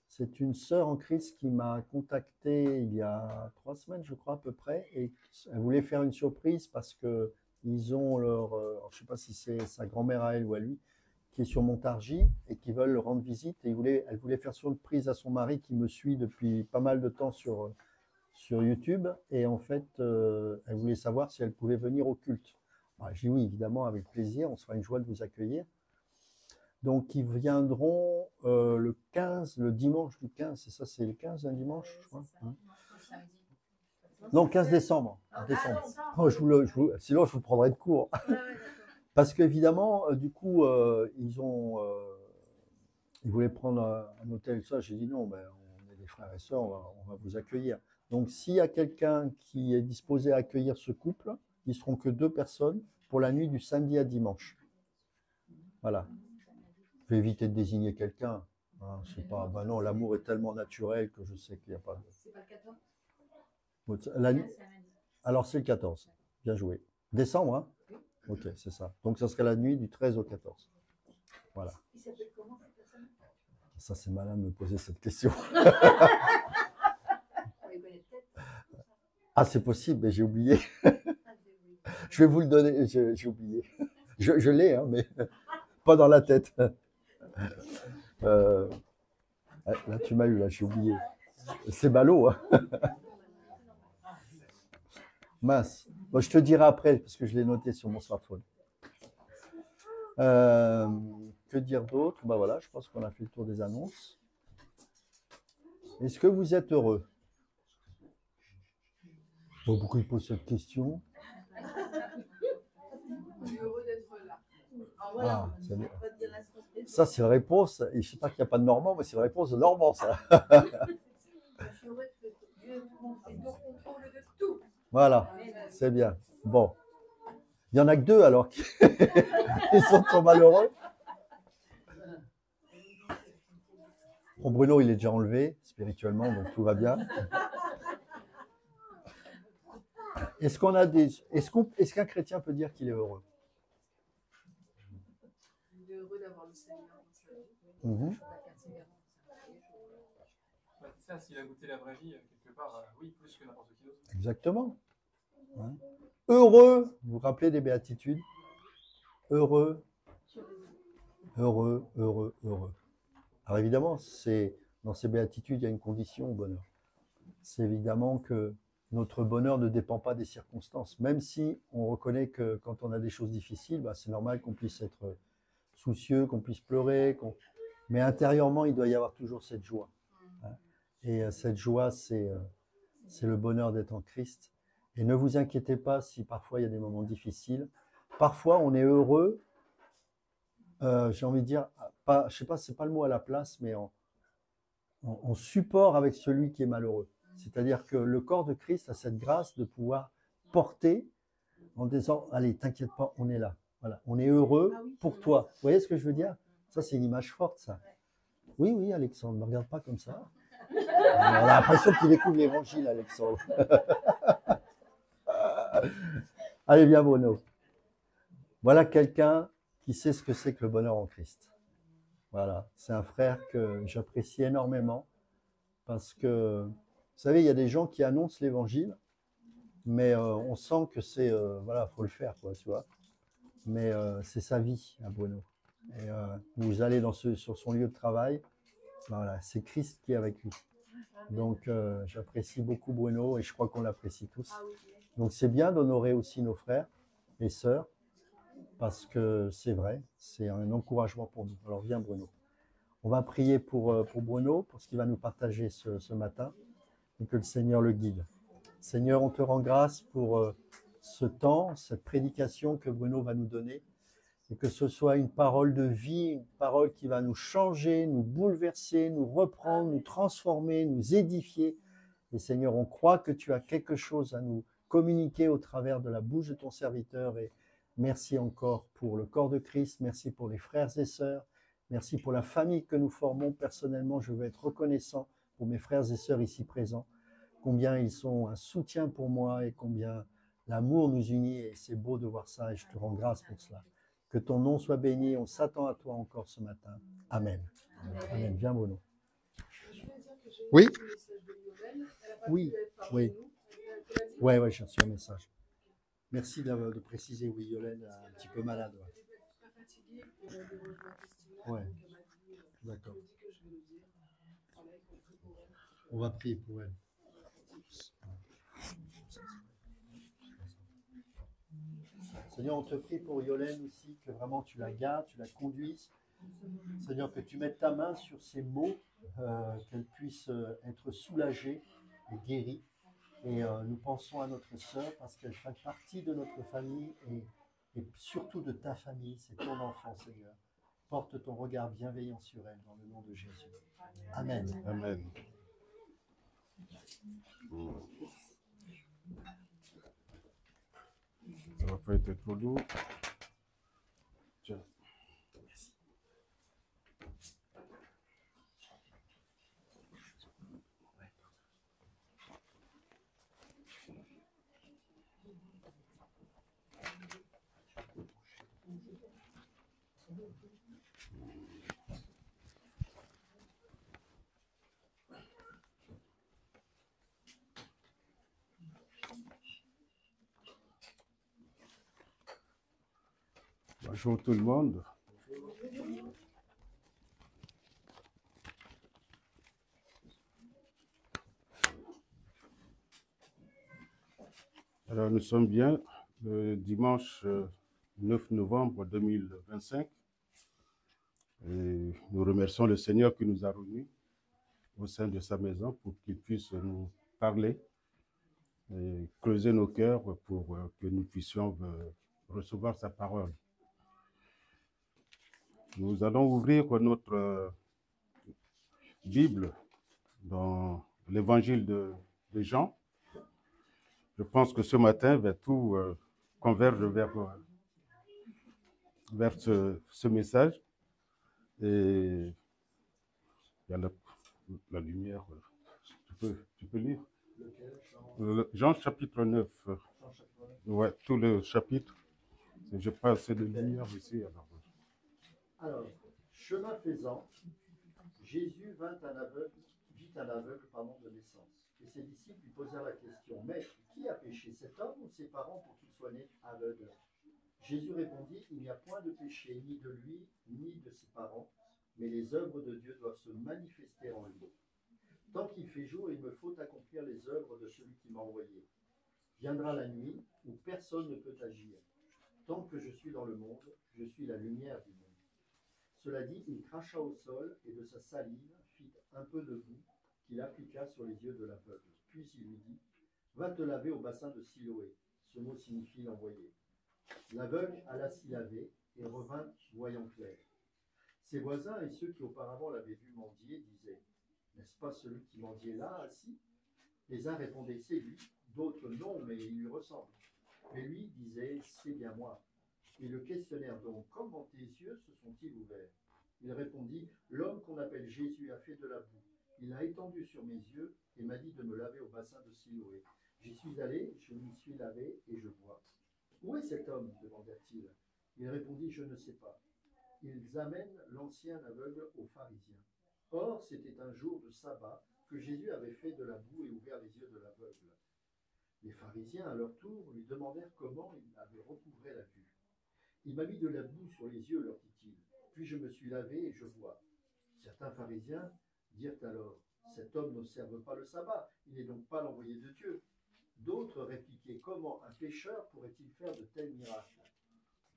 c'est une sœur en Christ qui m'a contacté il y a 3 semaines, je crois, à peu près, et elle voulait faire une surprise parce que ils ont leur, alors, je ne sais pas si c'est sa grand-mère à elle ou à lui, qui est sur Montargis et qui veulent rendre visite. Et elle voulait faire surprise à son mari qui me suit depuis pas mal de temps sur YouTube. Et en fait, elle voulait savoir si elle pouvait venir au culte. Alors, j'ai dit oui, évidemment, avec plaisir, on sera une joie de vous accueillir. Donc, ils viendront le 15, le dimanche du 15, c'est ça, c'est le 15, un dimanche, je crois. Hein? Non, 15 décembre. Décembre. Oh, sinon, je vous prendrai de court. Parce qu'évidemment, du coup, ils voulaient prendre un hôtel, ça. J'ai dit non, mais on est des frères et sœurs, on va vous accueillir. Donc, s'il y a quelqu'un qui est disposé à accueillir ce couple, ils ne seront que 2 personnes pour la nuit du samedi à dimanche. Voilà. Je vais éviter de désigner quelqu'un. Hein, c'est pas, ben non, l'amour est tellement naturel que je sais qu'il n'y a pas de... C'est pas le 14? Alors, c'est le 14. Bien joué. Décembre, hein? Ok, c'est ça. Donc, ça serait la nuit du 13 au 14. Voilà. Il s'appelle comment cette personne? Ça, c'est malin de me poser cette question. Ah, c'est possible, mais j'ai oublié. Je vais vous le donner, j'ai oublié. Je l'ai, hein, mais pas dans la tête. Là, tu m'as eu, là, j'ai oublié. C'est ballot, hein. Mince. Bon, je te dirai après, parce que je l'ai noté sur mon smartphone. Que dire d'autre? Ben voilà, je pense qu'on a fait le tour des annonces. Est-ce que vous êtes heureux? Bon, pourquoi il pose cette question? Je suis heureux d'être là. Ah, ça, c'est la réponse. Et je ne sais pas qu'il n'y a pas de Normand, mais c'est la réponse de Normand, ça. Je suis heureux que Dieu est au contrôle de tout. Voilà, c'est bien. Bon. Il n'y en a que 2 alors qui ils sont trop malheureux. Bon, Bruno, il est déjà enlevé spirituellement, donc tout va bien. Est-ce qu'un chrétien peut dire qu'il est heureux? Il est heureux d'avoir le Seigneur dans sa vie. Mhm. C'est ça, s'il a goûté la vraie vie, quelque part, oui, plus que n'importe qui d'autre. Exactement. Ouais. Heureux, vous vous rappelez des béatitudes? Heureux, heureux, heureux, heureux. Alors évidemment, dans ces béatitudes, il y a une condition au bonheur. C'est évidemment que notre bonheur ne dépend pas des circonstances. Même si on reconnaît que quand on a des choses difficiles, bah, c'est normal qu'on puisse être soucieux, qu'on puisse pleurer. Mais intérieurement, il doit y avoir toujours cette joie. Hein. Et cette joie, c'est le bonheur d'être en Christ. Et ne vous inquiétez pas si parfois il y a des moments difficiles. Parfois, on est heureux, j'ai envie de dire, pas, je sais pas, c'est pas le mot à la place, mais en support avec celui qui est malheureux. C'est-à-dire que le corps de Christ a cette grâce de pouvoir porter en disant, allez, t'inquiète pas, on est là. Voilà, on est heureux pour toi. Vous voyez ce que je veux dire? Ça, c'est une image forte, ça. Oui, oui, Alexandre, ne me regarde pas comme ça. On a l'impression qu'il découvre l'évangile, Alexandre. Allez, viens, Bruno. Voilà quelqu'un qui sait ce que c'est que le bonheur en Christ. Voilà, c'est un frère que j'apprécie énormément parce que savez, il y a des gens qui annoncent l'évangile, mais on sent que c'est, voilà, faut le faire, quoi, tu vois. Mais c'est sa vie, à Bruno. Et vous allez sur son lieu de travail, ben voilà, c'est Christ qui est avec lui. Donc j'apprécie beaucoup Bruno et je crois qu'on l'apprécie tous. Donc c'est bien d'honorer aussi nos frères et sœurs, parce que c'est vrai, c'est un encouragement pour nous. Alors viens Bruno. On va prier pour Bruno, pour ce qu'il va nous partager ce matin, et que le Seigneur le guide. Seigneur, on te rend grâce pour ce temps, cette prédication que Bruno va nous donner, et que ce soit une parole de vie, une parole qui va nous changer, nous bouleverser, nous reprendre, nous transformer, nous édifier. Et Seigneur, on croit que tu as quelque chose à nous communiquer au travers de la bouche de ton serviteur. Et merci encore pour le corps de Christ, merci pour les frères et sœurs, merci pour la famille que nous formons. Personnellement, je veux être reconnaissant pour mes frères et sœurs ici présents, combien ils sont un soutien pour moi et combien l'amour nous unit. Et c'est beau de voir ça et je te rends grâce pour cela. Que ton nom soit béni, on s'attend à toi encore ce matin. Amen. Amen. Viens, Bruno. Oui. Oui, oui. Oui, oui, j'ai reçu un message. Merci de préciser, oui, Yolène est un petit peu malade. Ouais. D'accord. On va prier pour elle. Seigneur, on te prie pour Yolène aussi, que vraiment tu la gardes, tu la conduises. Seigneur, que tu mettes ta main sur ces mots, qu'elle puisse être soulagée et guérie. Et nous pensons à notre sœur parce qu'elle fait partie de notre famille et surtout de ta famille. C'est ton enfant, Seigneur. Porte ton regard bienveillant sur elle dans le nom de Jésus. Amen. Amen. Ça va pas être trop lourd. Tiens. Bonjour tout le monde. Alors nous sommes bien le dimanche 9 novembre 2025 et nous remercions le Seigneur qui nous a réunis au sein de sa maison pour qu'il puisse nous parler et creuser nos cœurs pour que nous puissions recevoir sa parole. Nous allons ouvrir notre Bible dans l'évangile de Jean. Je pense que ce matin, tout converge vers ce message. Et il y a la lumière. Tu peux lire. Jean chapitre 9. Ouais, tout le chapitre. Je n'ai pas assez de lumière ici. Alors, chemin faisant, Jésus vit un aveugle de naissance. Et ses disciples lui posèrent la question: Maître, qui a péché, cet homme ou ses parents, pour qu'il soit né aveugle? Jésus répondit: Il n'y a point de péché, ni de lui, ni de ses parents, mais les œuvres de Dieu doivent se manifester en lui. Tant qu'il fait jour, il me faut accomplir les œuvres de celui qui m'a envoyé. Viendra la nuit où personne ne peut agir. Tant que je suis dans le monde, je suis la lumière du monde. Cela dit, il cracha au sol et de sa salive fit un peu de boue qu'il appliqua sur les yeux de l'aveugle. Puis il lui dit: Va te laver au bassin de Siloé. Ce mot signifie l'envoyé. L'aveugle alla s'y laver et revint voyant clair. Ses voisins et ceux qui auparavant l'avaient vu mendier disaient: N'est-ce pas celui qui mendiait là, assis? Les uns répondaient: C'est lui, d'autres non, mais il lui ressemble. Mais lui disait: C'est bien moi. Ils le questionnèrent donc: Comment tes yeux se sont-ils ouverts? Il répondit: L'homme qu'on appelle Jésus a fait de la boue. Il l'a étendu sur mes yeux et m'a dit de me laver au bassin de Siloé. J'y suis allé, je m'y suis lavé et je vois. Où est cet homme? demandèrent-ils. Il répondit: Je ne sais pas. Ils amènent l'ancien aveugle aux pharisiens. Or, c'était un jour de sabbat que Jésus avait fait de la boue et ouvert les yeux de l'aveugle. Les pharisiens, à leur tour, lui demandèrent comment il avait recouvré la vue. Il m'a mis de la boue sur les yeux, leur dit-il, puis je me suis lavé et je vois. Certains pharisiens dirent alors, cet homme n'observe pas le sabbat, il n'est donc pas l'envoyé de Dieu. D'autres répliquaient, comment un pécheur pourrait-il faire de tels miracles?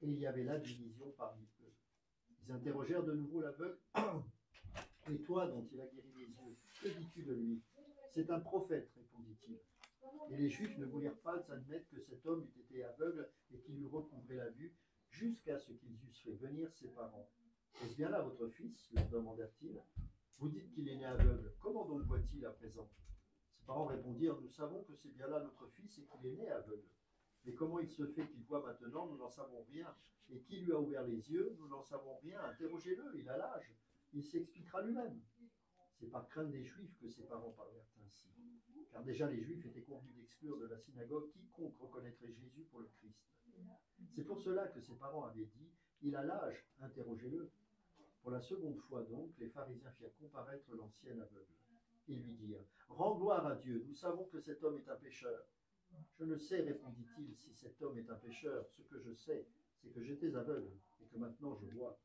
Et il y avait là division parmi eux. Ils interrogèrent de nouveau l'aveugle. Et toi, dont il a guéri les yeux, que dis-tu de lui? C'est un prophète, répondit-il. Et les Juifs ne voulurent pas admettre que cet homme eût été aveugle et qu'il eût recouvré la vue, jusqu'à ce qu'ils eussent fait venir ses parents. Est-ce bien là votre fils? Leur demandèrent-ils. Vous dites qu'il est né aveugle. Comment donc voit-il à présent? Ses parents répondirent, nous savons que c'est bien là notre fils et qu'il est né aveugle. Mais comment il se fait qu'il voit maintenant? Nous n'en savons rien. Et qui lui a ouvert les yeux? Nous n'en savons rien. Interrogez-le, il a l'âge. Il s'expliquera lui-même. C'est par crainte des Juifs que ses parents parlèrent ainsi. Car déjà les Juifs étaient convenus d'exclure de la synagogue quiconque reconnaîtrait Jésus pour le Christ. C'est pour cela que ses parents avaient dit, il a l'âge, interrogez-le. Pour la seconde fois donc, les pharisiens firent comparaître l'ancien aveugle. Ils lui dirent, rends gloire à Dieu, nous savons que cet homme est un pécheur. Je ne sais, répondit-il, si cet homme est un pécheur. Ce que je sais, c'est que j'étais aveugle et que maintenant je vois.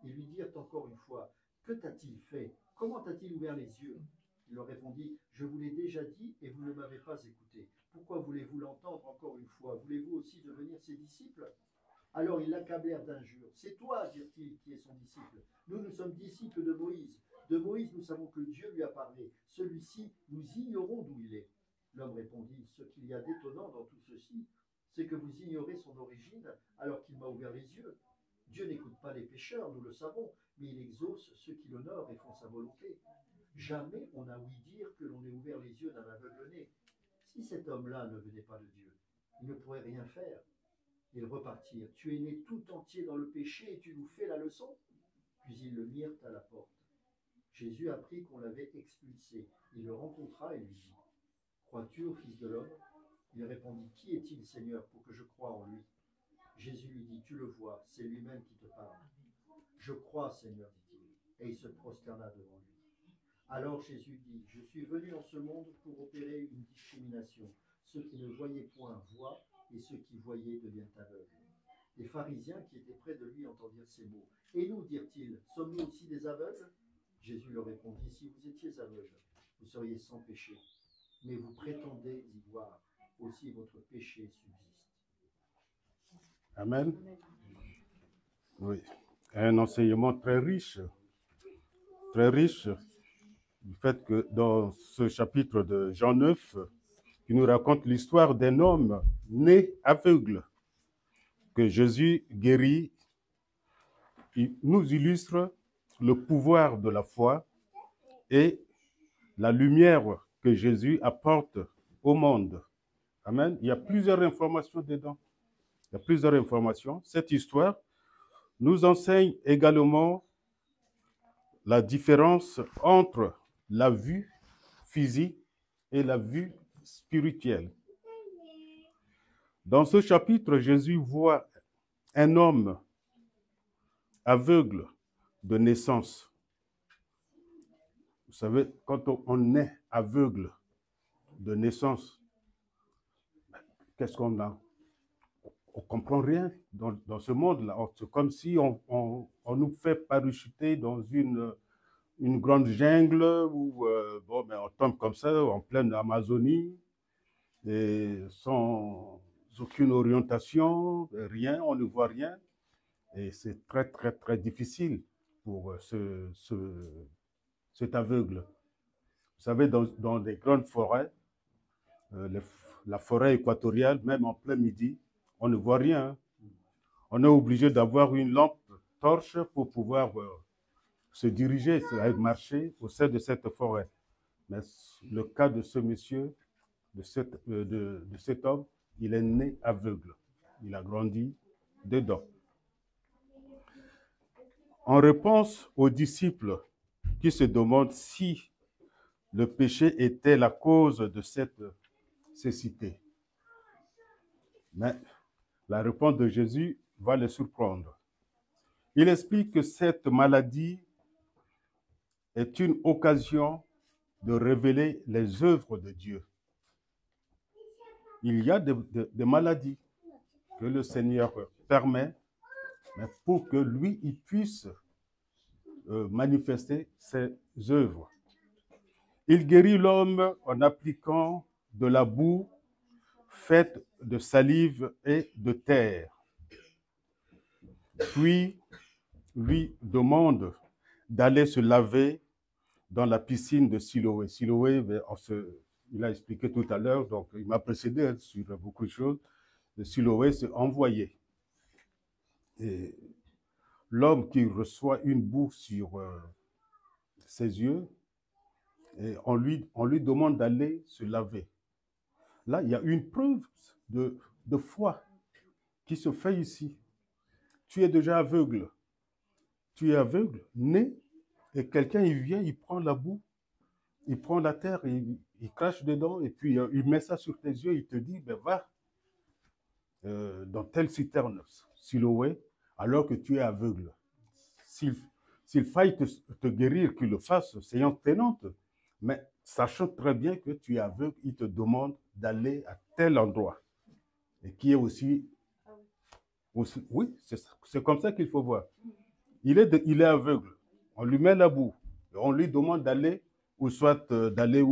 Ils lui dirent encore une fois, que t'a-t-il fait? Comment t'a-t-il ouvert les yeux? Il leur répondit, je vous l'ai déjà dit et vous ne m'avez pas écouté. Pourquoi voulez-vous l'entendre encore une fois? Voulez-vous aussi devenir ses disciples? Alors ils l'accablèrent d'injures. C'est toi, dirent-ils, qui es son disciple. Nous sommes disciples de Moïse. De Moïse, nous savons que Dieu lui a parlé. Celui-ci, nous ignorons d'où il est. L'homme répondit, ce qu'il y a d'étonnant dans tout ceci, c'est que vous ignorez son origine alors qu'il m'a ouvert les yeux. Dieu n'écoute pas les pécheurs, nous le savons, mais il exauce ceux qui l'honorent et font sa volonté. Jamais on n'a ouï dire que l'on ait ouvert les yeux d'un aveugle-né. Si cet homme-là ne venait pas de Dieu, il ne pourrait rien faire. Ils repartirent. Tu es né tout entier dans le péché et tu nous fais la leçon? Puis ils le mirent à la porte. Jésus apprit qu'on l'avait expulsé. Il le rencontra et lui dit, crois-tu au Fils de l'homme? Il répondit, qui est-il, Seigneur, pour que je croie en lui? Jésus lui dit, tu le vois, c'est lui-même qui te parle. Je crois, Seigneur, dit-il, et il se prosterna devant lui. Alors Jésus dit, je suis venu en ce monde pour opérer une discrimination. Ceux qui ne voyaient point voient, et ceux qui voyaient deviennent aveugles. Les pharisiens qui étaient près de lui entendirent ces mots. Et nous, dirent-ils, sommes-nous aussi des aveugles? Jésus leur répondit, si vous étiez aveugles, vous seriez sans péché. Mais vous prétendez y voir, aussi votre péché subsiste. Amen. Oui. Un enseignement très riche du fait que dans ce chapitre de Jean 9, qui nous raconte l'histoire d'un homme né aveugle, que Jésus guérit, il nous illustre le pouvoir de la foi et la lumière que Jésus apporte au monde. Amen. Il y a plusieurs informations dedans. Il y a plusieurs informations. Cette histoire nous enseigne également la différence entre la vue physique et la vue spirituelle. Dans ce chapitre, Jésus voit un homme aveugle de naissance. Vous savez, quand on est aveugle de naissance, qu'est-ce qu'on a? On ne comprend rien dans ce monde-là. C'est comme si on nous fait parachuter dans une grande jungle où on tombe comme ça en pleine Amazonie, et sans aucune orientation, rien, on ne voit rien. Et c'est très, très, très difficile pour cet aveugle. Vous savez, dans des grandes forêts, la forêt équatoriale, même en plein midi, on ne voit rien. On est obligé d'avoir une lampe torche pour pouvoir se diriger, marcher au sein de cette forêt. Mais le cas de ce monsieur, de cet homme, il est né aveugle. Il a grandi dedans. En réponse aux disciples qui se demandent si le péché était la cause de cette cécité. Mais la réponse de Jésus va les surprendre. Il explique que cette maladie est une occasion de révéler les œuvres de Dieu. Il y a des maladies que le Seigneur permet, mais pour que lui, il puisse manifester ses œuvres. Il guérit l'homme en appliquant de la boue faite de salive et de terre. Puis, lui demande d'aller se laver dans la piscine de Siloé. Siloé, il a expliqué tout à l'heure, donc il m'a précédé sur beaucoup de choses. Siloé, c'est envoyé. Et l'homme qui reçoit une boue sur ses yeux, et on lui demande d'aller se laver. Là, il y a une preuve de foi qui se fait ici. Tu es déjà aveugle. Tu es aveugle, né, et quelqu'un, il vient, il prend la boue, il prend la terre, il crache dedans, et puis il met ça sur tes yeux, il te dit, ben va dans telle citerne, Siloé, alors que tu es aveugle. S'il faille te guérir, qu'il le fasse, séance tenante, mais sachant très bien que tu es aveugle, il te demande d'aller à tel endroit, et qui est aussi oui, c'est comme ça qu'il faut voir. Il est aveugle, on lui met la boue, on lui demande d'aller, ou soit d'aller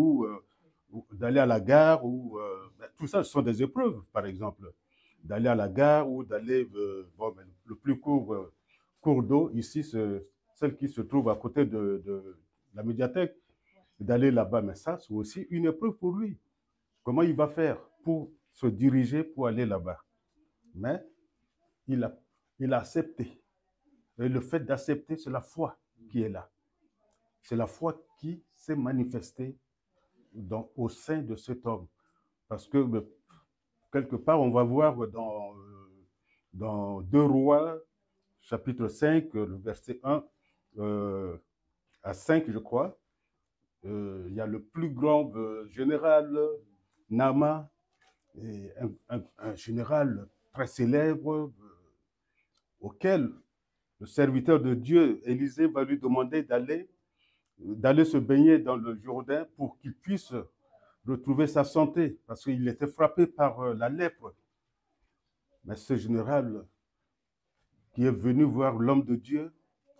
d'aller à la gare, ou tout ça, ce sont des épreuves, par exemple. D'aller à la gare ou d'aller, le plus court d'eau, ici, celle qui se trouve à côté de la médiathèque, d'aller là-bas. Mais ça, c'est aussi une épreuve pour lui. Comment il va faire pour se diriger pour aller là-bas? Mais il a accepté. Et le fait d'accepter, c'est la foi qui est là. C'est la foi qui s'est manifestée au sein de cet homme. Parce que quelque part, on va voir dans 2 Rois, chapitre 5, le verset 1 à 5, je crois, il y a le plus grand général, Nama, et un général très célèbre, auquel le serviteur de Dieu, Élisée, va lui demander d'aller se baigner dans le Jourdain pour qu'il puisse retrouver sa santé, parce qu'il était frappé par la lèpre. Mais ce général qui est venu voir l'homme de Dieu,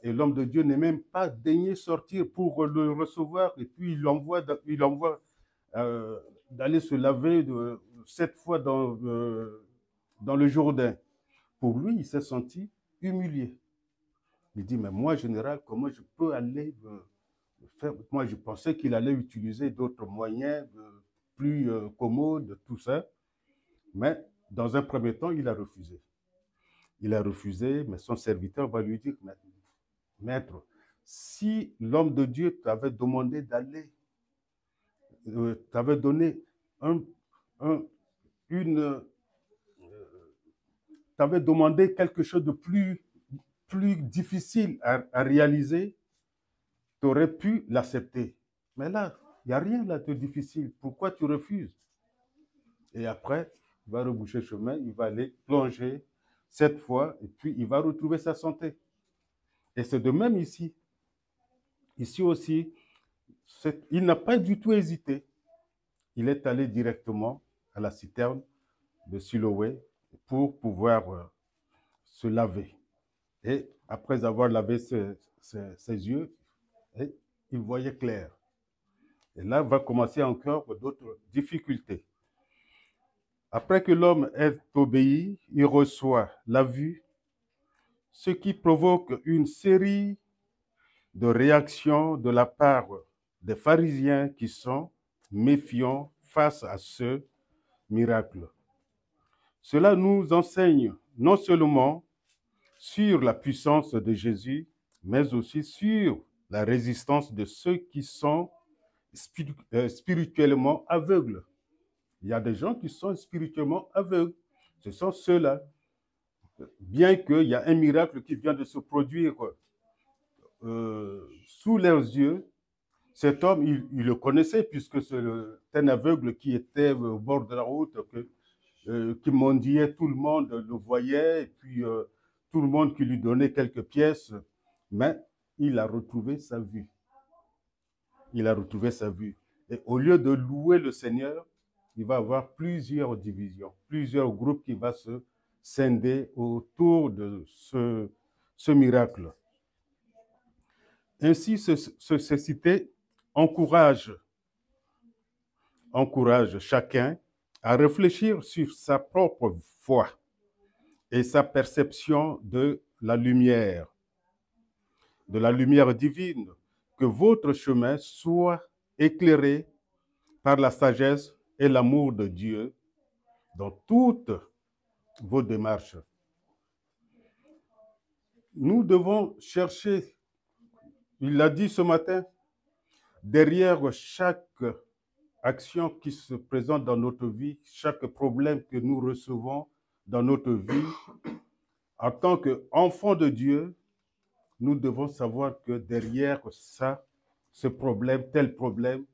et l'homme de Dieu n'est même pas daigné sortir pour le recevoir, et puis il l'envoie d'aller se laver 7 fois dans le Jourdain. Pour lui, il s'est senti humilié. Il dit, mais moi, général, comment je peux aller faire? Moi, je pensais qu'il allait utiliser d'autres moyens plus commodes, tout ça. Mais dans un premier temps, il a refusé. Il a refusé, mais son serviteur va lui dire, maître, si l'homme de Dieu t'avait demandé d'aller, t'avait donné t'avait demandé quelque chose de plus difficile à réaliser, tu aurais pu l'accepter. Mais là, il n'y a rien là de difficile. Pourquoi tu refuses? Et après, il va reboucher le chemin, il va aller plonger 7 fois, et puis il va retrouver sa santé. Et c'est de même ici. Ici aussi, il n'a pas du tout hésité. Il est allé directement à la citerne de Siloé pour pouvoir se laver. Et après avoir lavé ses yeux, il voyait clair. Et là va commencer encore d'autres difficultés. Après que l'homme ait obéi, il reçoit la vue, ce qui provoque une série de réactions de la part des pharisiens qui sont méfiants face à ce miracle. Cela nous enseigne non seulement sur la puissance de Jésus, mais aussi sur la résistance de ceux qui sont spirituellement aveugles. Il y a des gens qui sont spirituellement aveugles. Ce sont ceux-là. Bien qu'il y a un miracle qui vient de se produire sous leurs yeux, cet homme, il le connaissait puisque c'est un aveugle qui était au bord de la route, qui mendiait, tout le monde le voyait, et puis tout le monde qui lui donnait quelques pièces, mais il a retrouvé sa vue. il a retrouvé sa vue. Et au lieu de louer le Seigneur, il va y avoir plusieurs divisions, plusieurs groupes qui vont se scinder autour de ce miracle. Ainsi, ce cité encourage chacun à réfléchir sur sa propre foi et sa perception de la lumière divine, que votre chemin soit éclairé par la sagesse et l'amour de Dieu dans toutes vos démarches. Nous devons chercher, il l'a dit ce matin, derrière chaque action qui se présente dans notre vie, chaque problème que nous recevons dans notre vie, en tant qu'enfants de Dieu, nous devons savoir que derrière ça, ce problème, tel problème,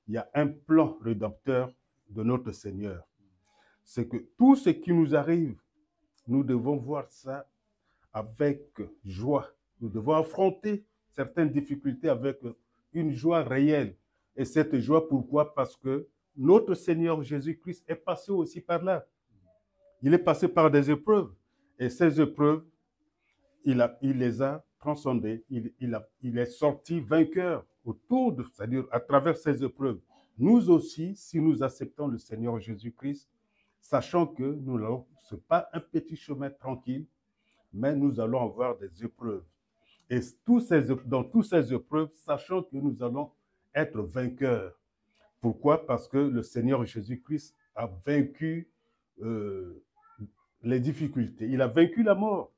il y a un plan rédempteur de notre Seigneur. C'est que tout ce qui nous arrive, nous devons voir ça avec joie. Nous devons affronter certaines difficultés avec une joie réelle. Et cette joie, pourquoi? Parce que notre Seigneur Jésus-Christ est passé aussi par là. Il est passé par des épreuves. Et ces épreuves, il les a transcendées. Il est sorti vainqueur autour de, c'est-à-dire à travers ces épreuves. Nous aussi, si nous acceptons le Seigneur Jésus-Christ, sachant que nous n'allons, ce n'est pas un petit chemin tranquille, mais nous allons avoir des épreuves. Et dans toutes ces épreuves, sachant que nous allons être vainqueurs. Pourquoi? Parce que le Seigneur Jésus-Christ a vaincu les difficultés. Il a vaincu la mort.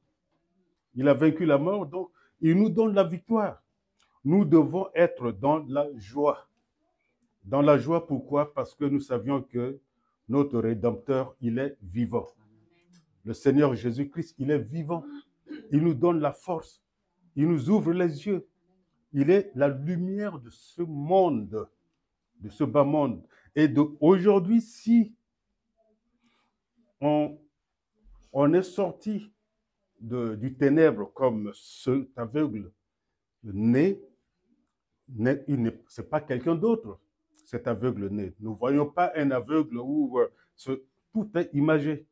Il a vaincu la mort, donc il nous donne la victoire. Nous devons être dans la joie. Dans la joie, pourquoi? Parce que nous savions que notre Rédempteur, il est vivant. Le Seigneur Jésus-Christ, il est vivant. Il nous donne la force. Il nous ouvre les yeux. Il est la lumière de ce monde, de ce bas monde. Et aujourd'hui, si on est sorti du ténèbre comme cet aveugle né, ce n'est pas quelqu'un d'autre, cet aveugle né. Nous ne voyons pas un aveugle où tout est imagé.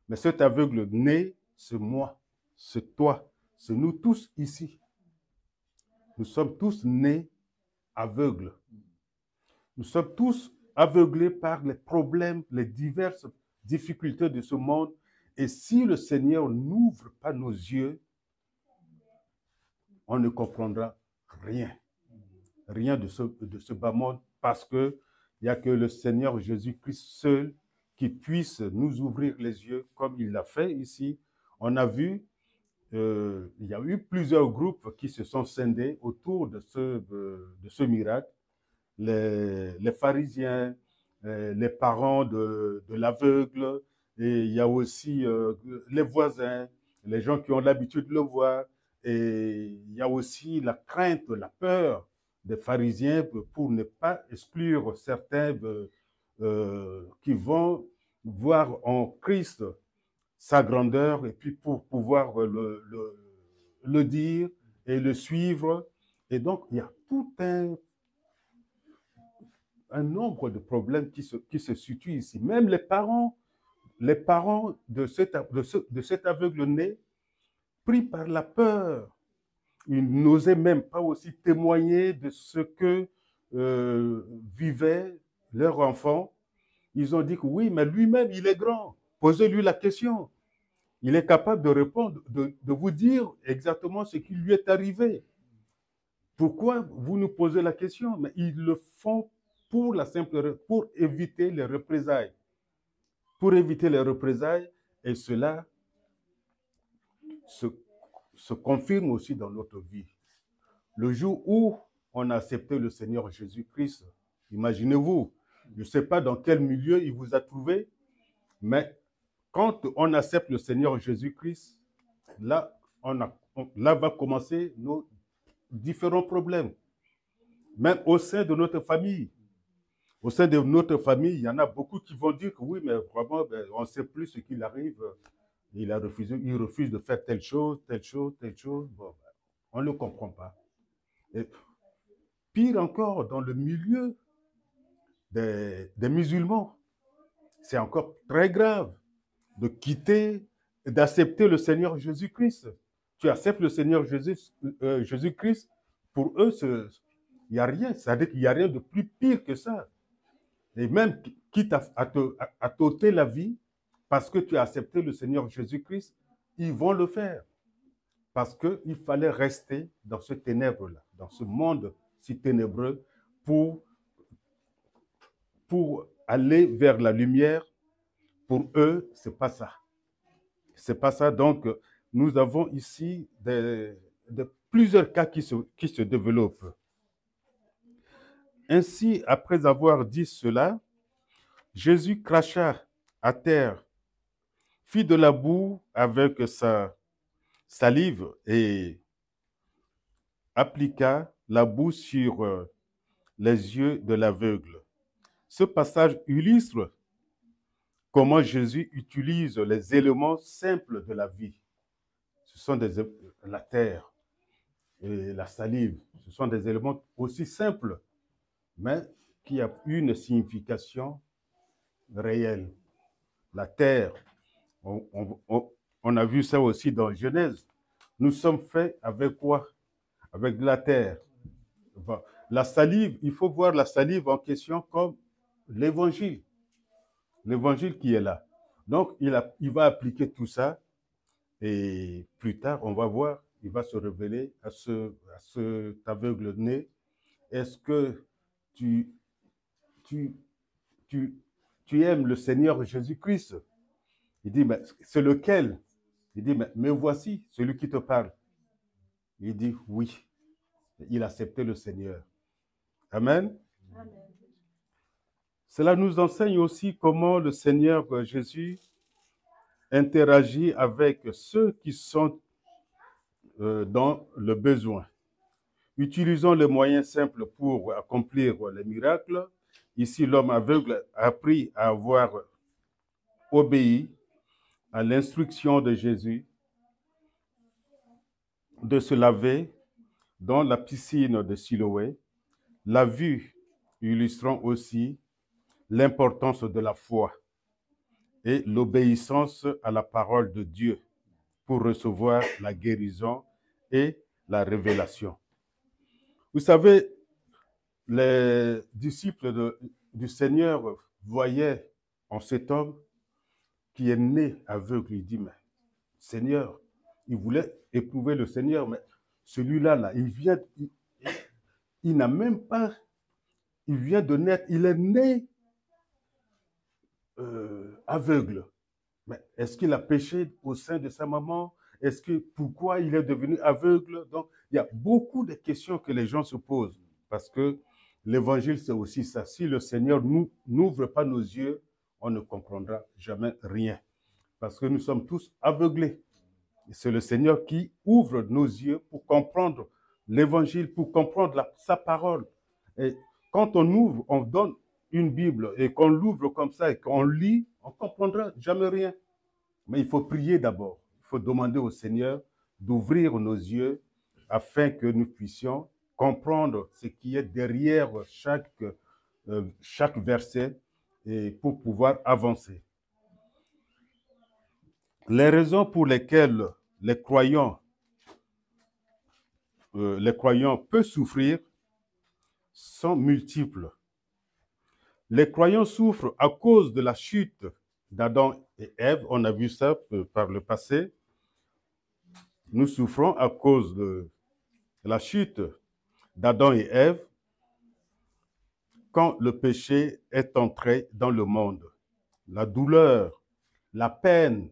Mais cet aveugle né, c'est moi, c'est toi, c'est nous tous ici. Nous sommes tous nés aveugles. Nous sommes tous aveuglés par les problèmes, les diverses difficultés de ce monde. Et si le Seigneur n'ouvre pas nos yeux, on ne comprendra rien. Rien de ce bas monde, parce qu'il n'y a que le Seigneur Jésus-Christ seul qui puisse nous ouvrir les yeux comme il l'a fait ici. On a vu, il y a eu plusieurs groupes qui se sont scindés autour de ce miracle. Les pharisiens, les parents de l'aveugle, et il y a aussi les voisins, les gens qui ont l'habitude de le voir, et il y a aussi la crainte, la peur des pharisiens pour ne pas exclure certains qui vont voir en Christ sa grandeur et puis pour pouvoir le dire et le suivre. Et donc, il y a tout un nombre de problèmes qui se situent ici. Même les parents de cet aveugle né, pris par la peur, ils n'osaient même pas aussi témoigner de ce que vivait leur enfant. Ils ont dit que oui, mais lui-même, il est grand. Posez-lui la question. Il est capable de répondre, de vous dire exactement ce qui lui est arrivé. Pourquoi vous nous posez la question? Mais ils le font pour éviter les représailles. Pour éviter les représailles, et cela se confirme aussi dans notre vie. Le jour où on a accepté le Seigneur Jésus-Christ, imaginez-vous, je ne sais pas dans quel milieu il vous a trouvé, mais quand on accepte le Seigneur Jésus-Christ, là va commencer nos différents problèmes. Même au sein de notre famille. Au sein de notre famille, il y en a beaucoup qui vont dire que oui, mais vraiment, on ne sait plus ce qu'il arrive. Il refuse de faire telle chose, telle chose, telle chose. Bon, on ne le comprend pas. Et pire encore, dans le milieu des musulmans, c'est encore très grave de quitter, d'accepter le Seigneur Jésus-Christ. Tu acceptes le Seigneur Jésus-Christ, pour eux, il n'y a rien. C'est-à-dire qu'il n'y a rien de plus pire que ça. Et même, quitte à t'ôter la vie, parce que tu as accepté le Seigneur Jésus-Christ, ils vont le faire. Parce qu'il fallait rester dans ce ténèbre-là, dans ce monde si ténébreux, pour aller vers la lumière. Pour eux, ce n'est pas ça. Ce n'est pas ça. Donc, nous avons ici plusieurs cas qui se développent. Ainsi, après avoir dit cela, Jésus cracha à terre, fit de la boue avec sa salive et appliqua la boue sur les yeux de l'aveugle. Ce passage illustre comment Jésus utilise les éléments simples de la vie. Ce sont la terre et la salive. Ce sont des éléments aussi simples, mais qui ont une signification réelle. La terre, on a vu ça aussi dans Genèse. Nous sommes faits avec quoi? Avec de la terre. Bon, la salive, il faut voir la salive en question comme l'évangile. L'évangile qui est là. Donc, il va appliquer tout ça et plus tard, on va voir, il va se révéler à cet aveugle né. Est-ce que tu aimes le Seigneur Jésus-Christ? Il dit, mais c'est lequel? Il dit, mais me voici, celui qui te parle. Il dit, oui. Il acceptait le Seigneur. Amen. Amen. Cela nous enseigne aussi comment le Seigneur Jésus interagit avec ceux qui sont dans le besoin. Utilisons les moyens simples pour accomplir les miracles. Ici, l'homme aveugle a appris à avoir obéi à l'instruction de Jésus de se laver dans la piscine de Siloé. La vue illustrant aussi l'importance de la foi et l'obéissance à la parole de Dieu pour recevoir la guérison et la révélation. Vous savez, les disciples du Seigneur voyaient en cet homme qui est né aveugle. Il dit, mais Seigneur, il voulait éprouver le Seigneur, mais celui-là, il n'a même pas, il vient de naître, il est né aveugle. Mais est-ce qu'il a péché au sein de sa maman? Pourquoi il est devenu aveugle? Donc, il y a beaucoup de questions que les gens se posent parce que l'évangile, c'est aussi ça. Si le Seigneur n'ouvre pas nos yeux, on ne comprendra jamais rien parce que nous sommes tous aveuglés. Et c'est le Seigneur qui ouvre nos yeux pour comprendre l'évangile, pour comprendre sa parole. Et quand on ouvre, on donne une Bible et qu'on l'ouvre comme ça et qu'on lit, on ne comprendra jamais rien. Mais il faut prier d'abord. Il faut demander au Seigneur d'ouvrir nos yeux afin que nous puissions comprendre ce qui est derrière chaque verset et pour pouvoir avancer. Les raisons pour lesquelles les croyants peuvent souffrir sont multiples. Les croyants souffrent à cause de la chute d'Adam et Ève. On a vu ça par le passé. Nous souffrons à cause de la chute d'Adam et Ève quand le péché est entré dans le monde. La douleur, la peine,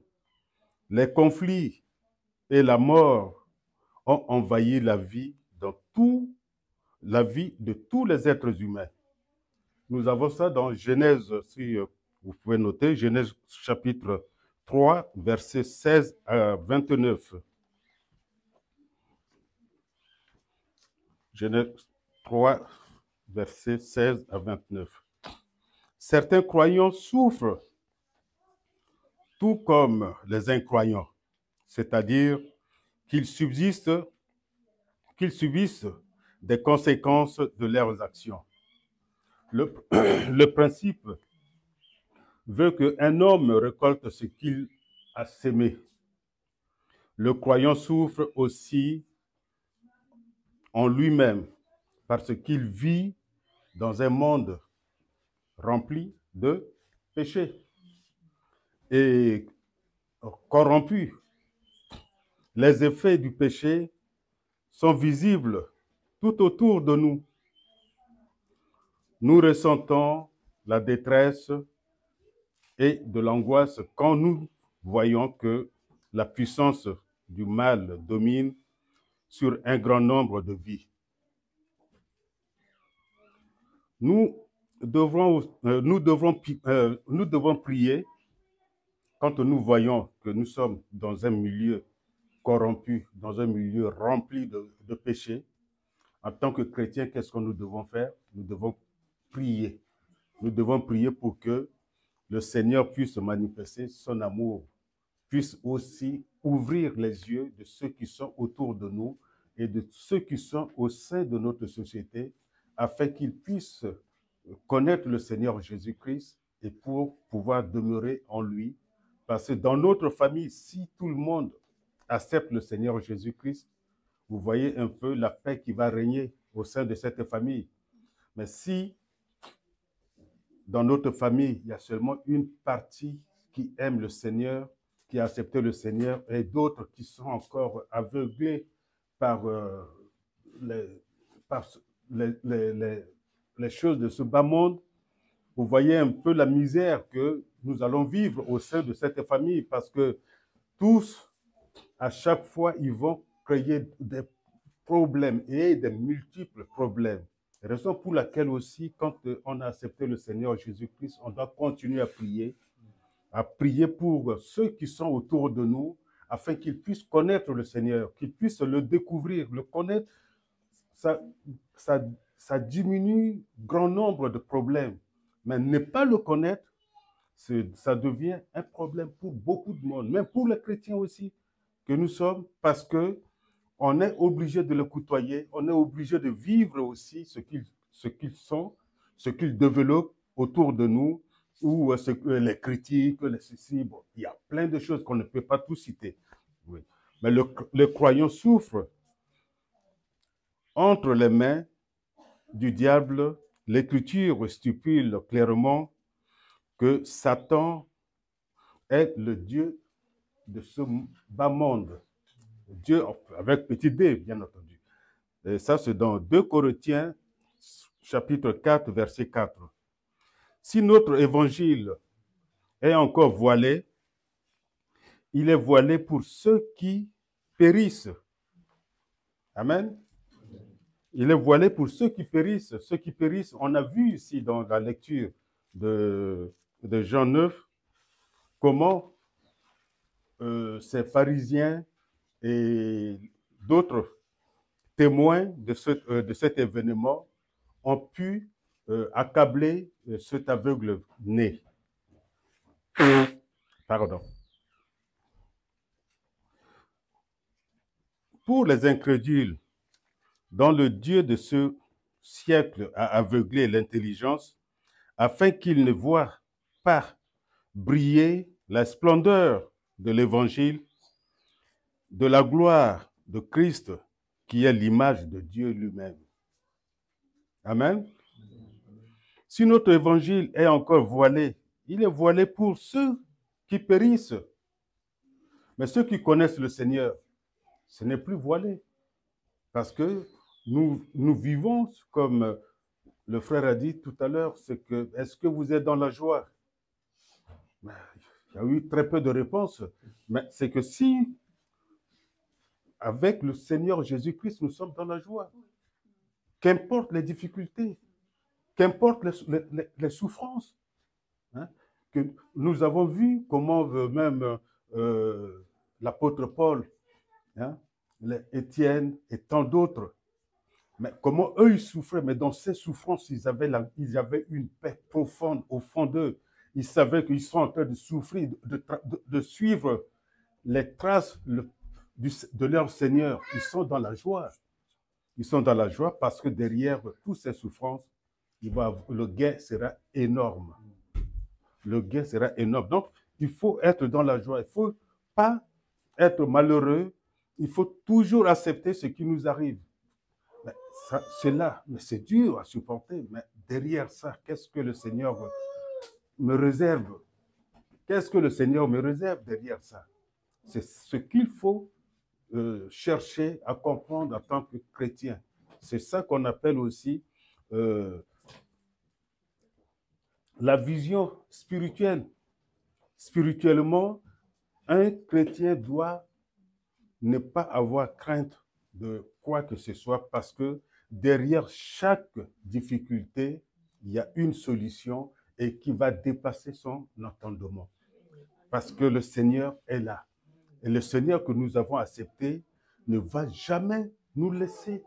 les conflits et la mort ont envahi la vie de tous les êtres humains. Nous avons ça dans Genèse, si vous pouvez noter, Genèse chapitre 3, versets 16 à 29. Genèse 3, versets 16 à 29. Certains croyants souffrent tout comme les incroyants, c'est-à-dire qu'ils subissent des conséquences de leurs actions. Le principe veut qu'un homme récolte ce qu'il a sémé. Le croyant souffre aussi en lui-même parce qu'il vit dans un monde rempli de péché et corrompu. Les effets du péché sont visibles tout autour de nous. Nous ressentons la détresse et de l'angoisse quand nous voyons que la puissance du mal domine sur un grand nombre de vies. Nous devons prier quand nous voyons que nous sommes dans un milieu corrompu, dans un milieu rempli de péché. En tant que chrétiens, qu'est-ce que nous devons faire? Nous devons prier. Nous devons prier pour que le Seigneur puisse manifester son amour, puisse aussi ouvrir les yeux de ceux qui sont autour de nous et de ceux qui sont au sein de notre société, afin qu'ils puissent connaître le Seigneur Jésus-Christ et pour pouvoir demeurer en lui. Parce que dans notre famille, si tout le monde accepte le Seigneur Jésus-Christ, vous voyez un peu la paix qui va régner au sein de cette famille. Mais si dans notre famille, il y a seulement une partie qui aime le Seigneur, qui a accepté le Seigneur, et d'autres qui sont encore aveuglés par les choses de ce bas monde, vous voyez un peu la misère que nous allons vivre au sein de cette famille, parce que tous, à chaque fois, ils vont créer des problèmes et des multiples problèmes. Raison pour laquelle aussi, quand on a accepté le Seigneur Jésus-Christ, on doit continuer à prier pour ceux qui sont autour de nous, afin qu'ils puissent connaître le Seigneur, qu'ils puissent le découvrir, le connaître. Ça diminue grand nombre de problèmes. Mais ne pas le connaître, ça devient un problème pour beaucoup de monde, même pour les chrétiens aussi, que nous sommes, parce que on est obligé de le côtoyer, on est obligé de vivre aussi ce qu'ils sont, ce qu'ils développent autour de nous, ou les critiques, les ceci. Bon, il y a plein de choses qu'on ne peut pas tout citer. Oui. Mais le croyant souffre entre les mains du diable. L'Écriture stipule clairement que Satan est le Dieu de ce bas monde. Dieu avec petit d, bien entendu. Et ça, c'est dans 2 Corinthiens, chapitre 4, verset 4. Si notre évangile est encore voilé, il est voilé pour ceux qui périssent. Amen. Il est voilé pour ceux qui périssent. Ceux qui périssent, on a vu ici dans la lecture de Jean 9, comment ces pharisiens et d'autres témoins de cet événement ont pu accabler cet aveugle-né. Pardon. Pour les incrédules, dont le Dieu de ce siècle a aveuglé l'intelligence, afin qu'ils ne voient pas briller la splendeur de l'Évangile, de la gloire de Christ, qui est l'image de Dieu lui-même. Amen. Si notre évangile est encore voilé, il est voilé pour ceux qui périssent. Mais ceux qui connaissent le Seigneur, ce n'est plus voilé. Parce que nous vivons, comme le frère a dit tout à l'heure, c'est que, est-ce que vous êtes dans la joie? Il y a eu très peu de réponses. Mais c'est que si, avec le Seigneur Jésus-Christ, nous sommes dans la joie, qu'importe les difficultés, qu'importe les souffrances, hein, que nous avons vu comment même l'apôtre Paul, hein, Étienne et tant d'autres, mais comment eux ils souffraient, mais dans ces souffrances, ils avaient une paix profonde au fond d'eux. Ils savaient qu'ils sont en train de souffrir, de suivre les traces de leur Seigneur. Ils sont dans la joie. Ils sont dans la joie parce que derrière toutes ces souffrances, le gain sera énorme. Le gain sera énorme. Donc, il faut être dans la joie. Il ne faut pas être malheureux. Il faut toujours accepter ce qui nous arrive. C'est là, mais c'est dur à supporter. Mais derrière ça, qu'est-ce que le Seigneur me réserve? Qu'est-ce que le Seigneur me réserve derrière ça? C'est ce qu'il faut chercher à comprendre en tant que chrétien. C'est ça qu'on appelle aussi la vision spirituelle. Spirituellement, un chrétien doit ne pas avoir crainte de quoi que ce soit parce que derrière chaque difficulté, il y a une solution et qui va dépasser son entendement. Parce que le Seigneur est là. Et le Seigneur que nous avons accepté ne va jamais nous laisser.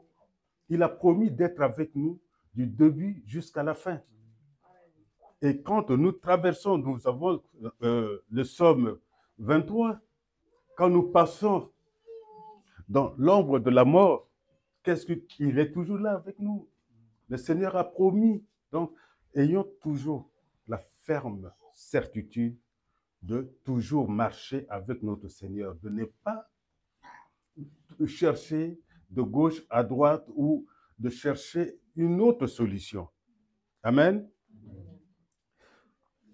Il a promis d'être avec nous du début jusqu'à la fin. Et quand nous traversons, nous avons le psaume 23, quand nous passons dans l'ombre de la mort, il est toujours là avec nous. Le Seigneur a promis. Donc, ayons toujours la ferme certitude de toujours marcher avec notre Seigneur, de ne pas chercher de gauche à droite ou de chercher une autre solution. Amen.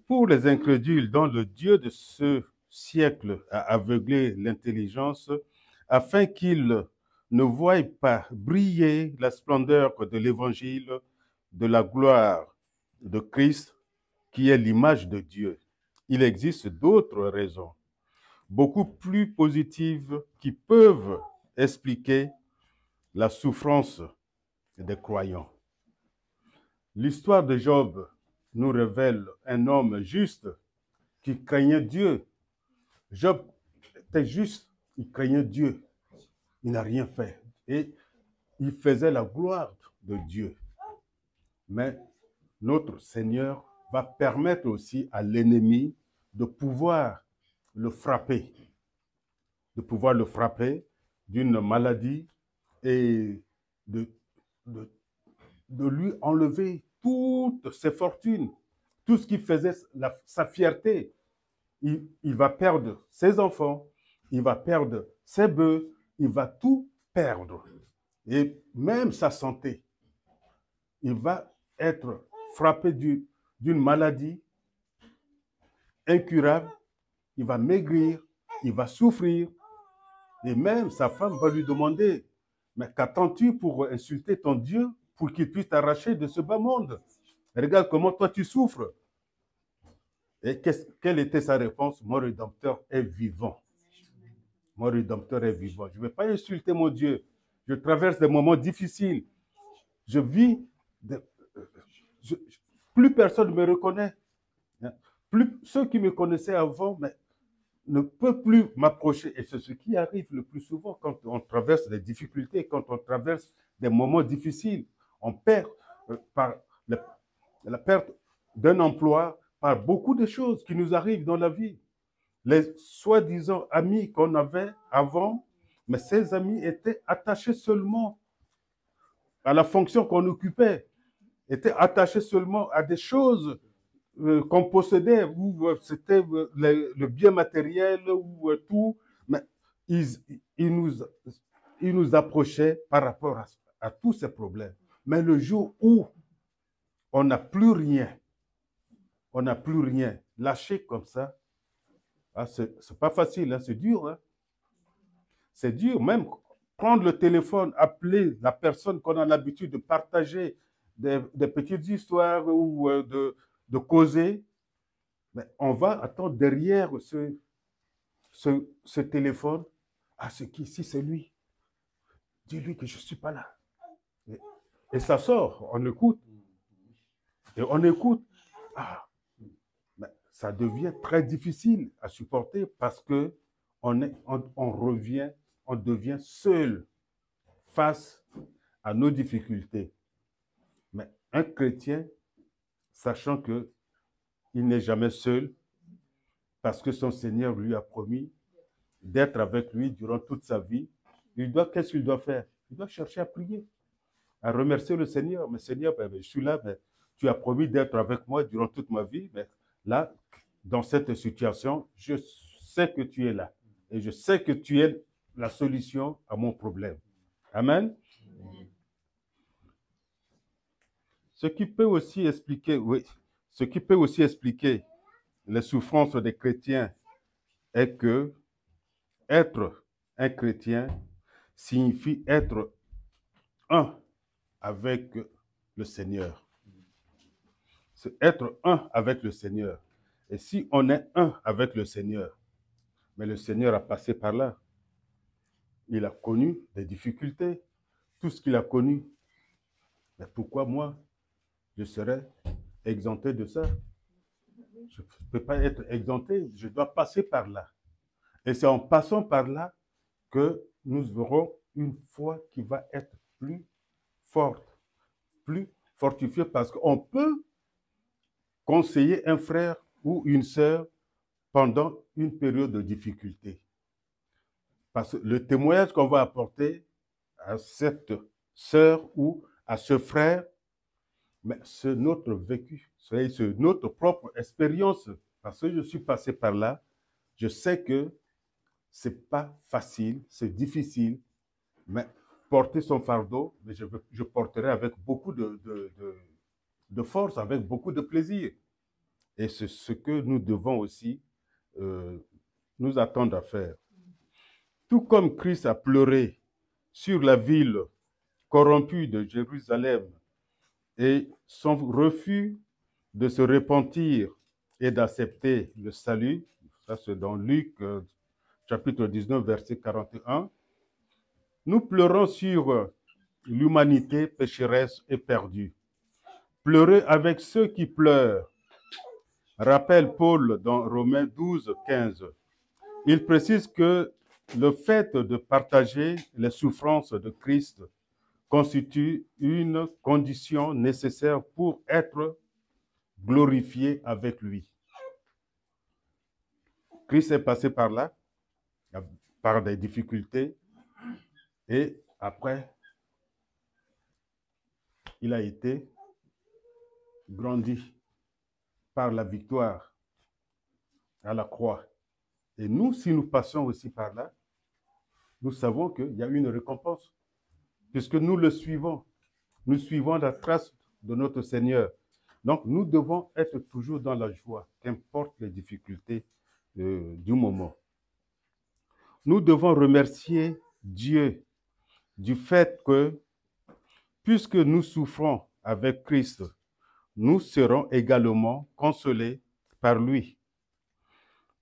Pour les incrédules dont le Dieu de ce siècle a aveuglé l'intelligence, afin qu'ils ne voient pas briller la splendeur de l'évangile de la gloire de Christ, qui est l'image de Dieu. Il existe d'autres raisons, beaucoup plus positives, qui peuvent expliquer la souffrance des croyants. L'histoire de Job nous révèle un homme juste qui craignait Dieu. Job était juste, il craignait Dieu. Il n'a rien fait. Et il faisait la gloire de Dieu. Mais notre Seigneur va permettre aussi à l'ennemi de pouvoir le frapper. De pouvoir le frapper d'une maladie et de lui enlever toutes ses fortunes, tout ce qui faisait sa fierté. Il va perdre ses enfants, il va perdre ses bœufs, il va tout perdre. Et même sa santé. Il va être frappé d'une maladie incurable, il va maigrir, il va souffrir. Et même sa femme va lui demander, mais qu'attends-tu pour insulter ton Dieu pour qu'il puisse t'arracher de ce bas monde? Regarde comment toi tu souffres. Et quelle était sa réponse? Mon Rédempteur est vivant. Mon Rédempteur est vivant. Je ne vais pas insulter mon Dieu. Je traverse des moments difficiles. Je vis... plus personne ne me reconnaît. Ceux qui me connaissaient avant ne peuvent plus m'approcher. Et c'est ce qui arrive le plus souvent quand on traverse des difficultés, quand on traverse des moments difficiles. On perd par la perte d'un emploi, par beaucoup de choses qui nous arrivent dans la vie. Les soi-disant amis qu'on avait avant, mais ces amis étaient attachés seulement à la fonction qu'on occupait, étaient attachés seulement à des choses qu'on possédait, ou c'était le bien matériel, ou tout, mais ils nous approchaient par rapport à tous ces problèmes. Mais le jour où on n'a plus rien, lâché comme ça, c'est pas facile, hein, c'est dur. Hein. C'est dur, même prendre le téléphone, appeler la personne qu'on a l'habitude de partager des petites histoires ou de causer, mais on va attendre derrière ce téléphone. Ah, c'est qui? Si c'est lui. Dis-lui que je ne suis pas là. Et ça sort, on écoute. Et on écoute. Ah, mais ça devient très difficile à supporter parce que on devient seul face à nos difficultés. Mais un chrétien, sachant qu'il n'est jamais seul, parce que son Seigneur lui a promis d'être avec lui durant toute sa vie, qu'est-ce qu'il doit faire? Il doit chercher à prier. à remercier le Seigneur. Mais Seigneur, je suis là, mais tu as promis d'être avec moi durant toute ma vie. Mais là, dans cette situation, je sais que tu es là. Et je sais que tu es la solution à mon problème. Amen. Ce qui peut aussi expliquer, ce qui peut aussi expliquer les souffrances des chrétiens est que être un chrétien signifie être un avec le Seigneur. C'est être un avec le Seigneur. Et si on est un avec le Seigneur, mais le Seigneur a passé par là. Il a connu des difficultés, tout ce qu'il a connu. Mais pourquoi moi, je serais exempté de ça? Je ne peux pas être exempté, je dois passer par là. Et c'est en passant par là que nous aurons une foi qui va être plus forte, plus fortifiée, parce qu'on peut conseiller un frère ou une sœur pendant une période de difficulté. Parce que le témoignage qu'on va apporter à cette sœur ou à ce frère, mais c'est notre vécu, c'est notre propre expérience. Parce que je suis passé par là, je sais que ce n'est pas facile, c'est difficile, mais porter son fardeau, mais je porterai avec beaucoup de force, avec beaucoup de plaisir. Et c'est ce que nous devons aussi nous attendre à faire. Tout comme Christ a pleuré sur la ville corrompue de Jérusalem et son refus de se repentir et d'accepter le salut, ça c'est dans Luc chapitre 19, verset 41, nous pleurons sur l'humanité pécheresse et perdue. Pleurez avec ceux qui pleurent. Rappelle Paul dans Romains 12, 15. Il précise que le fait de partager les souffrances de Christ constitue une condition nécessaire pour être glorifié avec lui. Christ est passé par là, par des difficultés, et après, il a été grandi par la victoire à la croix. Et nous, si nous passons aussi par là, nous savons qu'il y a une récompense, puisque nous le suivons. Nous suivons la trace de notre Seigneur. Donc, nous devons être toujours dans la joie, qu'importe les difficultés du moment. Nous devons remercier Dieu du fait que, puisque nous souffrons avec Christ, nous serons également consolés par lui.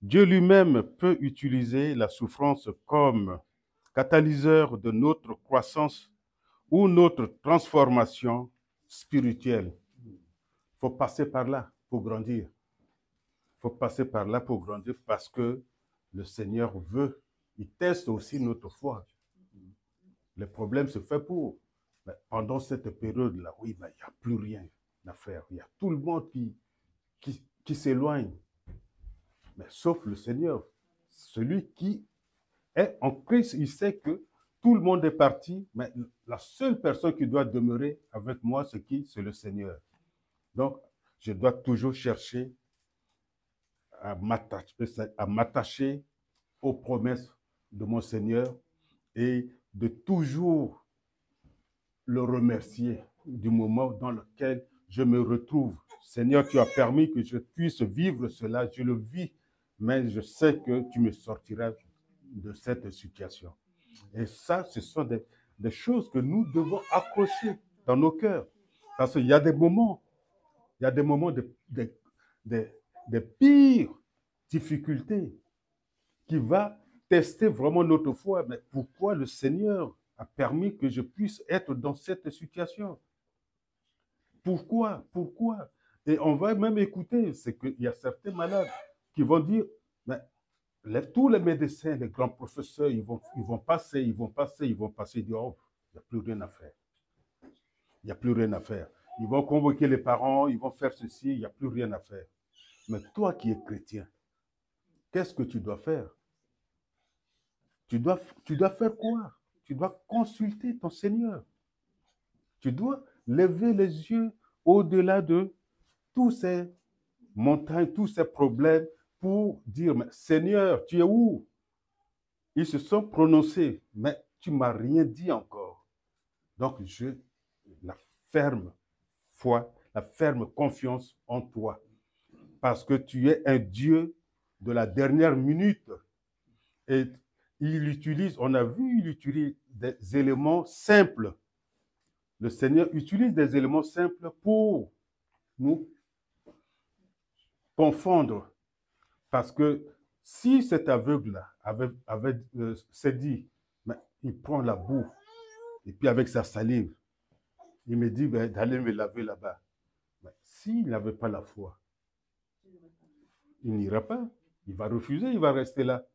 Dieu lui-même peut utiliser la souffrance comme catalyseur de notre croissance ou notre transformation spirituelle. Il faut passer par là pour grandir. Il faut passer par là pour grandir parce que le Seigneur veut. Il teste aussi notre foi. Le problème se fait pour. Mais pendant cette période-là, oui, il n'y a plus rien à faire. Il y a tout le monde qui s'éloigne. Mais sauf le Seigneur. Celui qui est en Christ, il sait que tout le monde est parti, mais la seule personne qui doit demeurer avec moi, c'est qui? C'est le Seigneur. Donc, je dois toujours chercher à m'attacher aux promesses de mon Seigneur et de toujours le remercier du moment dans lequel je me retrouve. Seigneur, tu as permis que je puisse vivre cela, je le vis, mais je sais que tu me sortiras de cette situation. Et ça, ce sont des choses que nous devons accrocher dans nos cœurs. Parce qu'il y a des moments, de pires difficultés qui va tester vraiment notre foi. Mais pourquoi le Seigneur a permis que je puisse être dans cette situation? Pourquoi? Et on va même écouter, c'est qu'il y a certains malades qui vont dire, mais tous les médecins, les grands professeurs, ils vont passer, ils vont dire, oh, il n'y a plus rien à faire. Il n'y a plus rien à faire. Ils vont convoquer les parents, ils vont faire ceci, il n'y a plus rien à faire. Mais toi qui es chrétien, qu'est-ce que tu dois faire? Tu dois faire quoi? Tu dois consulter ton Seigneur. Tu dois lever les yeux au-delà de tous ces montagnes, tous ces problèmes pour dire, mais Seigneur, tu es où? Ils se sont prononcés, mais tu ne m'as rien dit encore. Donc, la ferme foi, la ferme confiance en toi. Parce que tu es un Dieu de la dernière minute. Et il utilise, on a vu, il utilise des éléments simples. Le Seigneur utilise des éléments simples pour nous confondre. Parce que si cet aveugle-là s'est dit, mais il prend la boue, et puis avec sa salive, il me dit d'aller me laver là-bas. S'il n'avait pas la foi, il n'ira pas. Il va refuser, il va rester là.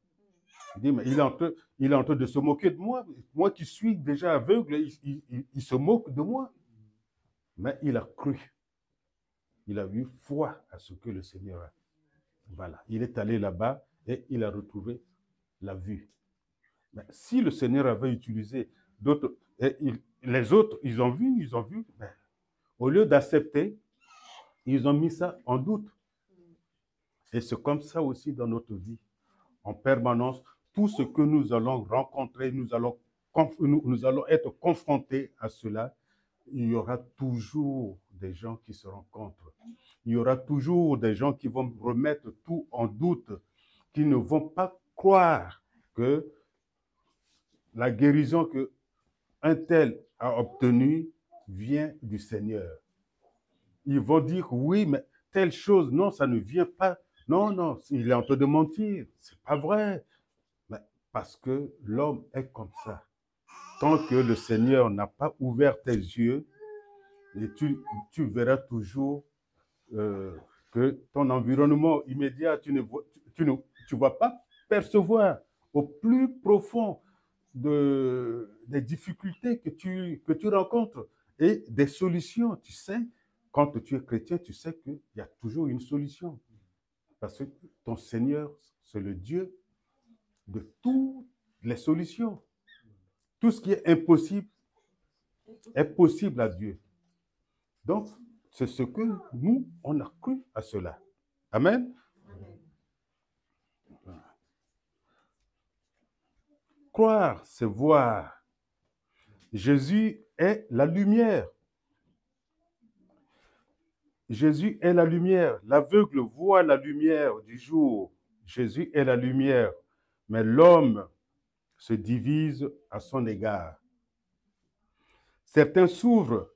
Il dit, mais il est en train de se moquer de moi. Moi qui suis déjà aveugle, il se moque de moi. Mais il a cru. Il a eu foi à ce que le Seigneur a. Voilà. Il est allé là-bas et il a retrouvé la vue. Mais si le Seigneur avait utilisé d'autres, les autres, ils ont vu, mais au lieu d'accepter, ils ont mis ça en doute. Et c'est comme ça aussi dans notre vie. En permanence, tout ce que nous allons rencontrer, nous allons être confrontés à cela, il y aura toujours des gens qui se rencontrent. Il y aura toujours des gens qui vont remettre tout en doute, qui ne vont pas croire que la guérison qu'un tel a obtenue vient du Seigneur. Ils vont dire, oui, mais telle chose, non, ça ne vient pas. Non, non, il est en train de mentir. C'est pas vrai. Mais parce que l'homme est comme ça. Tant que le Seigneur n'a pas ouvert tes yeux, et tu verras toujours que ton environnement immédiat, tu ne vas pas percevoir au plus profond des difficultés que tu rencontres et des solutions. Tu sais, quand tu es chrétien, tu sais qu'il y a toujours une solution. Parce que ton Seigneur, c'est le Dieu de toutes les solutions. Tout ce qui est impossible est possible à Dieu. Donc, c'est ce que nous, on a cru à cela. Amen. Croire, c'est voir. Jésus est la lumière. Jésus est la lumière. L'aveugle voit la lumière du jour. Jésus est la lumière. Mais l'homme se divise à son égard. Certains s'ouvrent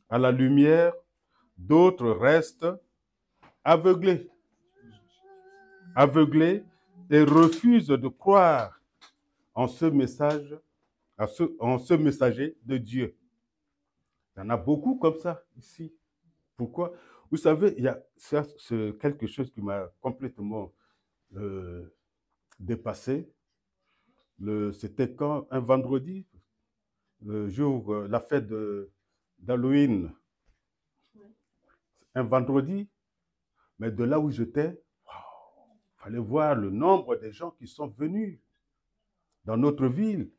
à la lumière, d'autres restent aveuglés. Aveuglés et refusent de croire en ce message, en ce messager de Dieu. Il y en a beaucoup comme ça ici. Pourquoi? Vous savez, ça, c'est quelque chose qui m'a complètement dépassé. C'était quand? Un vendredi, le jour, la fête d'Halloween. Un vendredi, mais de là où j'étais, il fallait voir le nombre de gens qui sont venus dans notre ville.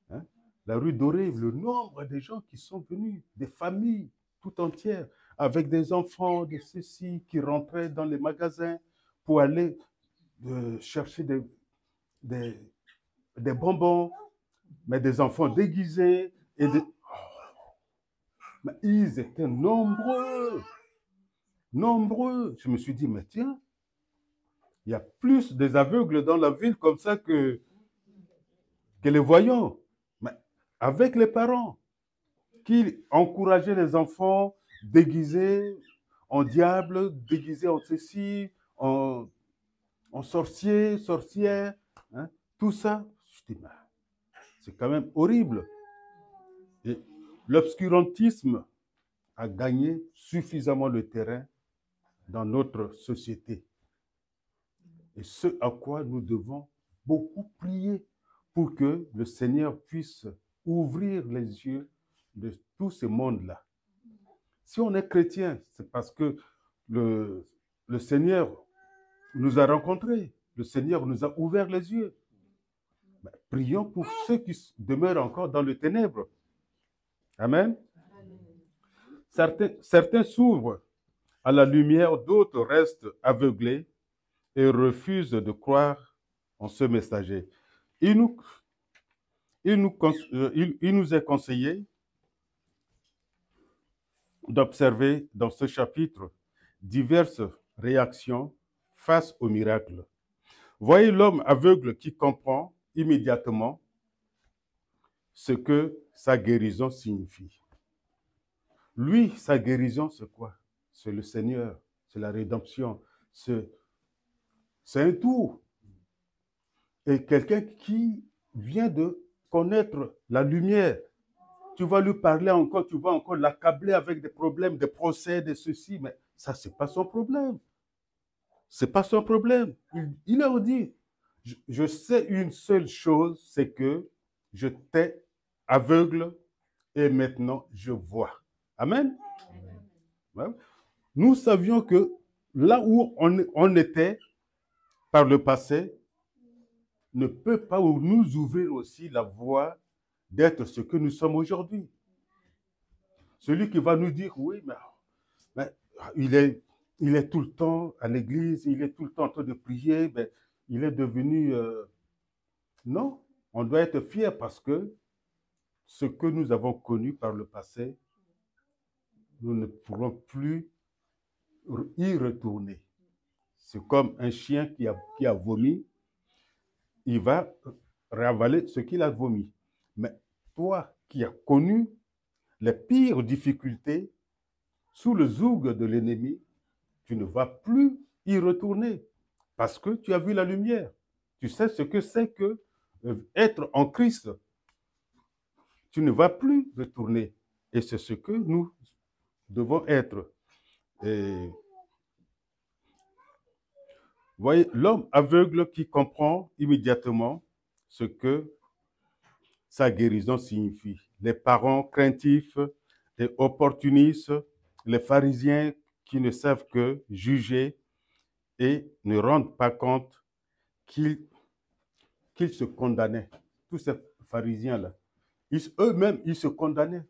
Hein, la rue Dorée, le nombre de gens qui sont venus, des familles tout entières, avec des enfants, de ceux-ci qui rentraient dans les magasins pour aller chercher des bonbons, mais des enfants déguisés. Mais ils étaient nombreux. Nombreux. Je me suis dit, mais tiens, il y a plus des aveugles dans la ville comme ça que les voyants. Mais avec les parents qui encourageaient les enfants déguisés en diable, déguisés en ceci, en sorcier, sorcière, hein, tout ça. Je dis, c'est quand même horrible. Et l'obscurantisme a gagné suffisamment le terrain dans notre société. Et ce à quoi nous devons beaucoup prier pour que le Seigneur puisse ouvrir les yeux de tout ce monde-là. Si on est chrétien, c'est parce que le Seigneur nous a rencontrés. Le Seigneur nous a ouvert les yeux. Mais prions pour ceux qui demeurent encore dans les ténèbres. Amen. Certains s'ouvrent à la lumière, d'autres restent aveuglés et refusent de croire en ce messager. Il nous est conseillé d'observer dans ce chapitre diverses réactions face au miracle. Voyez l'homme aveugle qui comprend immédiatement ce que sa guérison signifie. Lui, sa guérison, c'est quoi? C'est le Seigneur, c'est la rédemption, c'est un tout. Et quelqu'un qui vient de connaître la lumière, tu vas lui parler encore, tu vas encore l'accabler avec des problèmes, des procès, de ceci, mais ça, ce n'est pas son problème. Ce n'est pas son problème. Il leur dit, je sais une seule chose, c'est que j'étais aveugle et maintenant je vois. Amen. Ouais. Nous savions que là où on était par le passé, ne peut pas nous ouvrir aussi la voie d'être ce que nous sommes aujourd'hui. Celui qui va nous dire, oui, mais il est tout le temps à l'église, il est tout le temps en train de prier, mais il est devenu... Non, on doit être fier parce que ce que nous avons connu par le passé, nous ne pourrons plus y retourner. C'est comme un chien qui a vomi, il va ravaler ce qu'il a vomi. Mais toi qui as connu les pires difficultés sous le joug de l'ennemi, tu ne vas plus y retourner parce que tu as vu la lumière. Tu sais ce que c'est que être en Christ. Tu ne vas plus retourner. Et c'est ce que nous devons être. Et voyez, l'homme aveugle qui comprend immédiatement ce que sa guérison signifie. Les parents craintifs et opportunistes, les pharisiens qui ne savent que juger et ne rendent pas compte qu'ils se condamnaient. Tous ces pharisiens-là, eux-mêmes, ils se condamnaient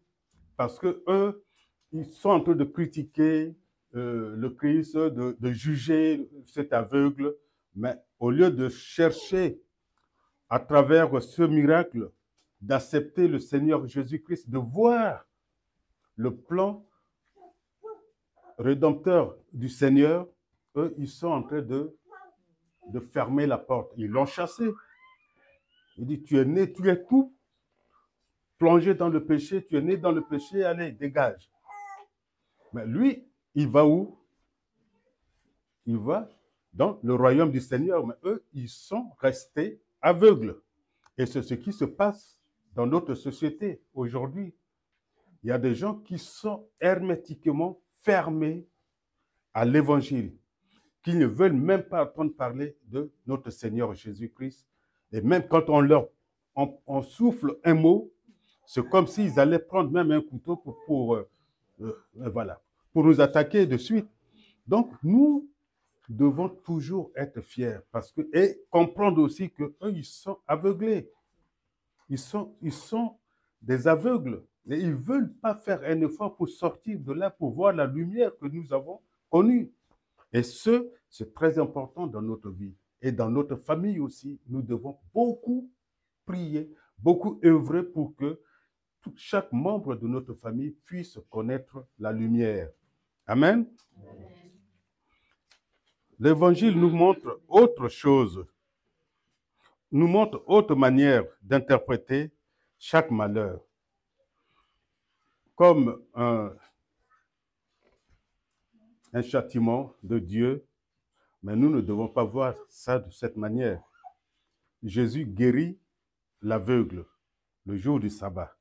parce que eux, ils sont en train de critiquer le Christ, de juger cet aveugle, mais au lieu de chercher à travers ce miracle, d'accepter le Seigneur Jésus-Christ, de voir le plan rédempteur du Seigneur, eux, ils sont en train de fermer la porte. Ils l'ont chassé. Il dit, tu es né, tu es tout plongé dans le péché, tu es né dans le péché, allez, dégage. Mais lui, il va où? Il va dans le royaume du Seigneur, mais eux, ils sont restés aveugles. Et c'est ce qui se passe dans notre société aujourd'hui. Il y a des gens qui sont hermétiquement fermés à l'évangile, qui ne veulent même pas entendre parler de notre Seigneur Jésus-Christ. Et même quand on souffle un mot, c'est comme s'ils allaient prendre même un couteau pour nous attaquer de suite. Donc, nous devons toujours être fiers et comprendre aussi qu'eux, ils sont aveuglés. Ils sont des aveugles. Et ils ne veulent pas faire un effort pour sortir de là, pour voir la lumière que nous avons connue. Et c'est très important dans notre vie. Et dans notre famille aussi, nous devons beaucoup prier, beaucoup œuvrer pour que chaque membre de notre famille puisse connaître la lumière. Amen. L'Évangile nous montre autre chose, nous montre autre manière d'interpréter chaque malheur. Comme un châtiment de Dieu, mais nous ne devons pas voir ça de cette manière. Jésus guérit l'aveugle le jour du sabbat.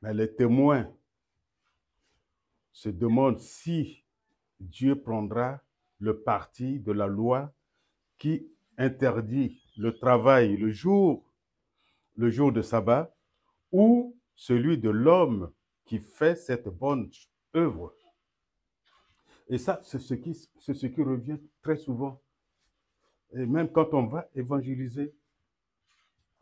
Mais les témoins se demandent si Dieu prendra le parti de la loi qui interdit le travail le jour de sabbat ou celui de l'homme qui fait cette bonne œuvre. Et ça, c'est ce qui revient très souvent. Et même quand on va évangéliser,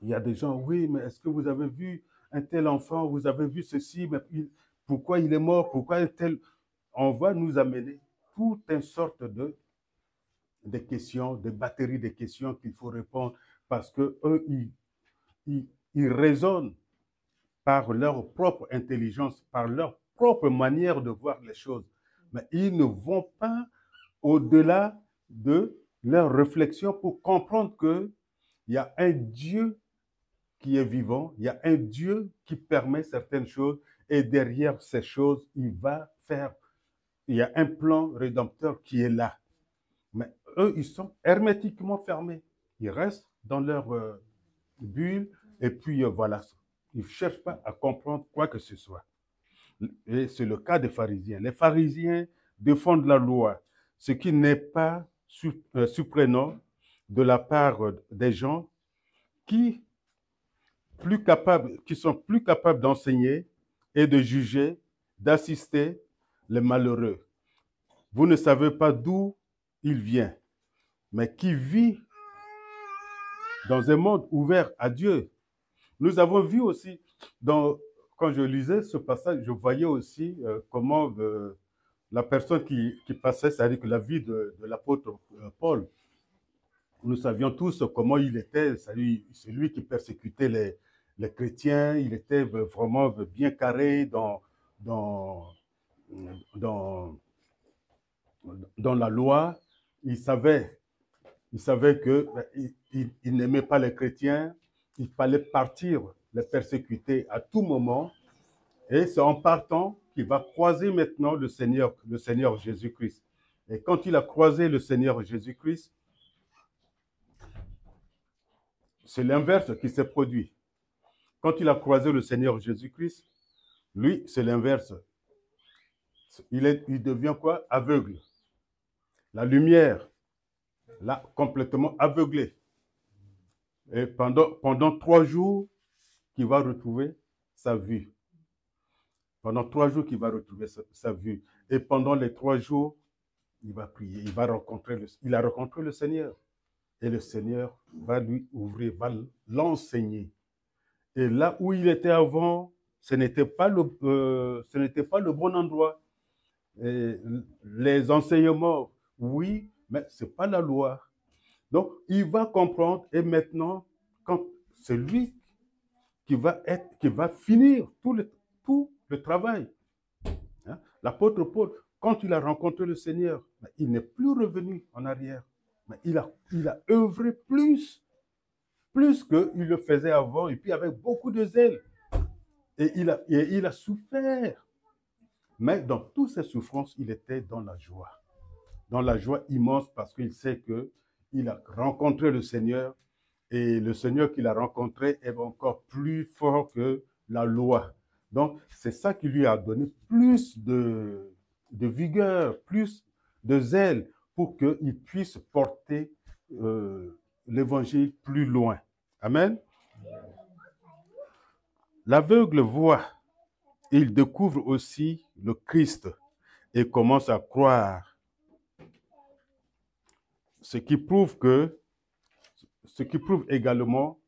il y a des gens, oui, mais est-ce que vous avez vu un tel enfant, vous avez vu ceci, mais pourquoi il est mort, pourquoi tel. On va nous amener toute une sorte de questions, de batteries de questions qu'il faut répondre parce que eux, ils raisonnent par leur propre intelligence, par leur propre manière de voir les choses. Mais ils ne vont pas au-delà de leur réflexion pour comprendre qu'il y a un Dieu qui est vivant, il y a un Dieu qui permet certaines choses et derrière ces choses, il y a un plan rédempteur qui est là. Mais eux, ils sont hermétiquement fermés. Ils restent dans leur bulle et puis voilà. Ils ne cherchent pas à comprendre quoi que ce soit. Et c'est le cas des pharisiens. Les pharisiens défendent la loi, ce qui n'est pas surprenant de la part des gens qui sont plus capables d'enseigner et de juger, d'assister les malheureux. Vous ne savez pas d'où il vient, mais qui vit dans un monde ouvert à Dieu. Nous avons vu aussi, quand je lisais ce passage, je voyais aussi comment la personne qui passait, c'est-à-dire que la vie de l'apôtre Paul, nous savions tous comment il était, c'est lui qui persécutait les chrétiens, il était vraiment bien carré dans la loi. Il savait qu'il n'aimait pas les chrétiens, il fallait partir, les persécuter à tout moment. Et c'est en partant qu'il va croiser maintenant le Seigneur Jésus-Christ. Et quand il a croisé le Seigneur Jésus-Christ, c'est l'inverse qui s'est produit. Quand il a croisé le Seigneur Jésus-Christ, lui, c'est l'inverse. Il devient quoi? Aveugle. La lumière l'a complètement aveuglé. Et pendant 3 jours, qu'il va retrouver sa vue. Pendant 3 jours qu'il va retrouver sa vue. Et pendant les 3 jours, il va prier. Il a rencontré le Seigneur. Et le Seigneur va lui ouvrir, va l'enseigner. Et là où il était avant, ce n'était pas le bon endroit. Et les enseignements, oui, mais ce n'est pas la loi. Donc, il va comprendre. Et maintenant, quand c'est lui qui va finir tout le travail. Hein? L'apôtre Paul, quand il a rencontré le Seigneur, il n'est plus revenu en arrière. Mais il a œuvré plus qu'il le faisait avant, et puis avec beaucoup de zèle. Et il a souffert. Mais dans toutes ces souffrances, il était dans la joie. Dans la joie immense parce qu'il sait qu'il a rencontré le Seigneur. Et le Seigneur qu'il a rencontré est encore plus fort que la loi. Donc, c'est ça qui lui a donné plus de vigueur, plus de zèle pour qu'il puisse porter l'évangile plus loin. Amen. L'aveugle voit, il découvre aussi le Christ et commence à croire. Ce qui prouve également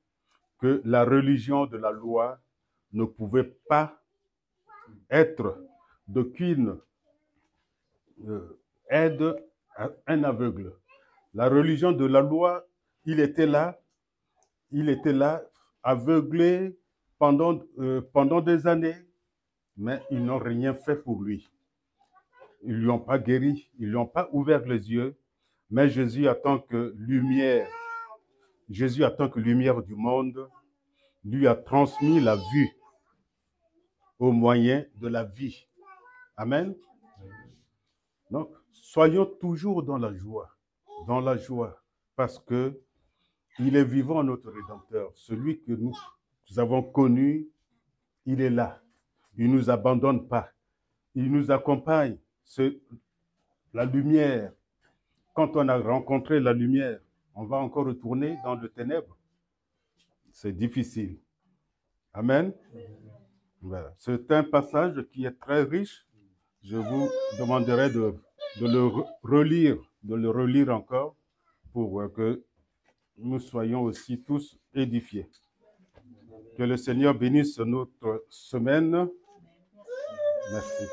que la religion de la loi ne pouvait pas être d'aucune aide à un aveugle. La religion de la loi, il était là aveuglé pendant des années, mais ils n'ont rien fait pour lui. Ils ne lui ont pas guéri, ils ne lui ont pas ouvert les yeux, mais Jésus, en tant que lumière du monde, lui a transmis la vue au moyen de la vie. Amen. Donc, soyons toujours dans la joie, parce que il est vivant, notre Rédempteur. Celui que nous avons connu, il est là. Il ne nous abandonne pas. Il nous accompagne. C'est la lumière. Quand on a rencontré la lumière, on va encore retourner dans le ténèbre. C'est difficile. Amen. Voilà. C'est un passage qui est très riche. Je vous demanderai de le relire encore pour que nous soyons aussi tous édifiés. Que le Seigneur bénisse notre semaine. Merci.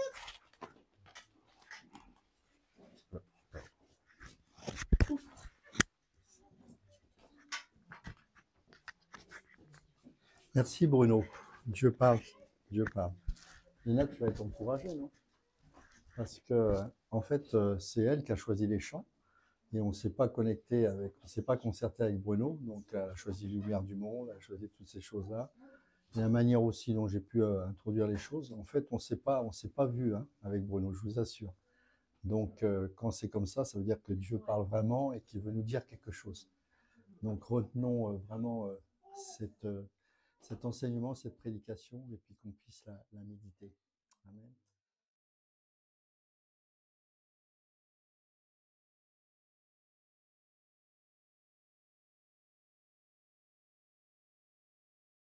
Merci Bruno. Dieu parle. Dieu parle. Lina, tu vas être encouragée, non? Parce que, en fait, c'est elle qui a choisi les chants et on ne s'est pas connecté avec, on ne s'est pas concerté avec Bruno. Donc, elle a choisi Lumière du Monde, elle a choisi toutes ces choses-là. Et la manière aussi dont j'ai pu introduire les choses, en fait, on ne s'est pas vu hein, avec Bruno, je vous assure. Donc, quand c'est comme ça veut dire que Dieu parle vraiment et qu'il veut nous dire quelque chose. Donc, retenons vraiment cet enseignement, cette prédication, et puis qu'on puisse la méditer. Amen.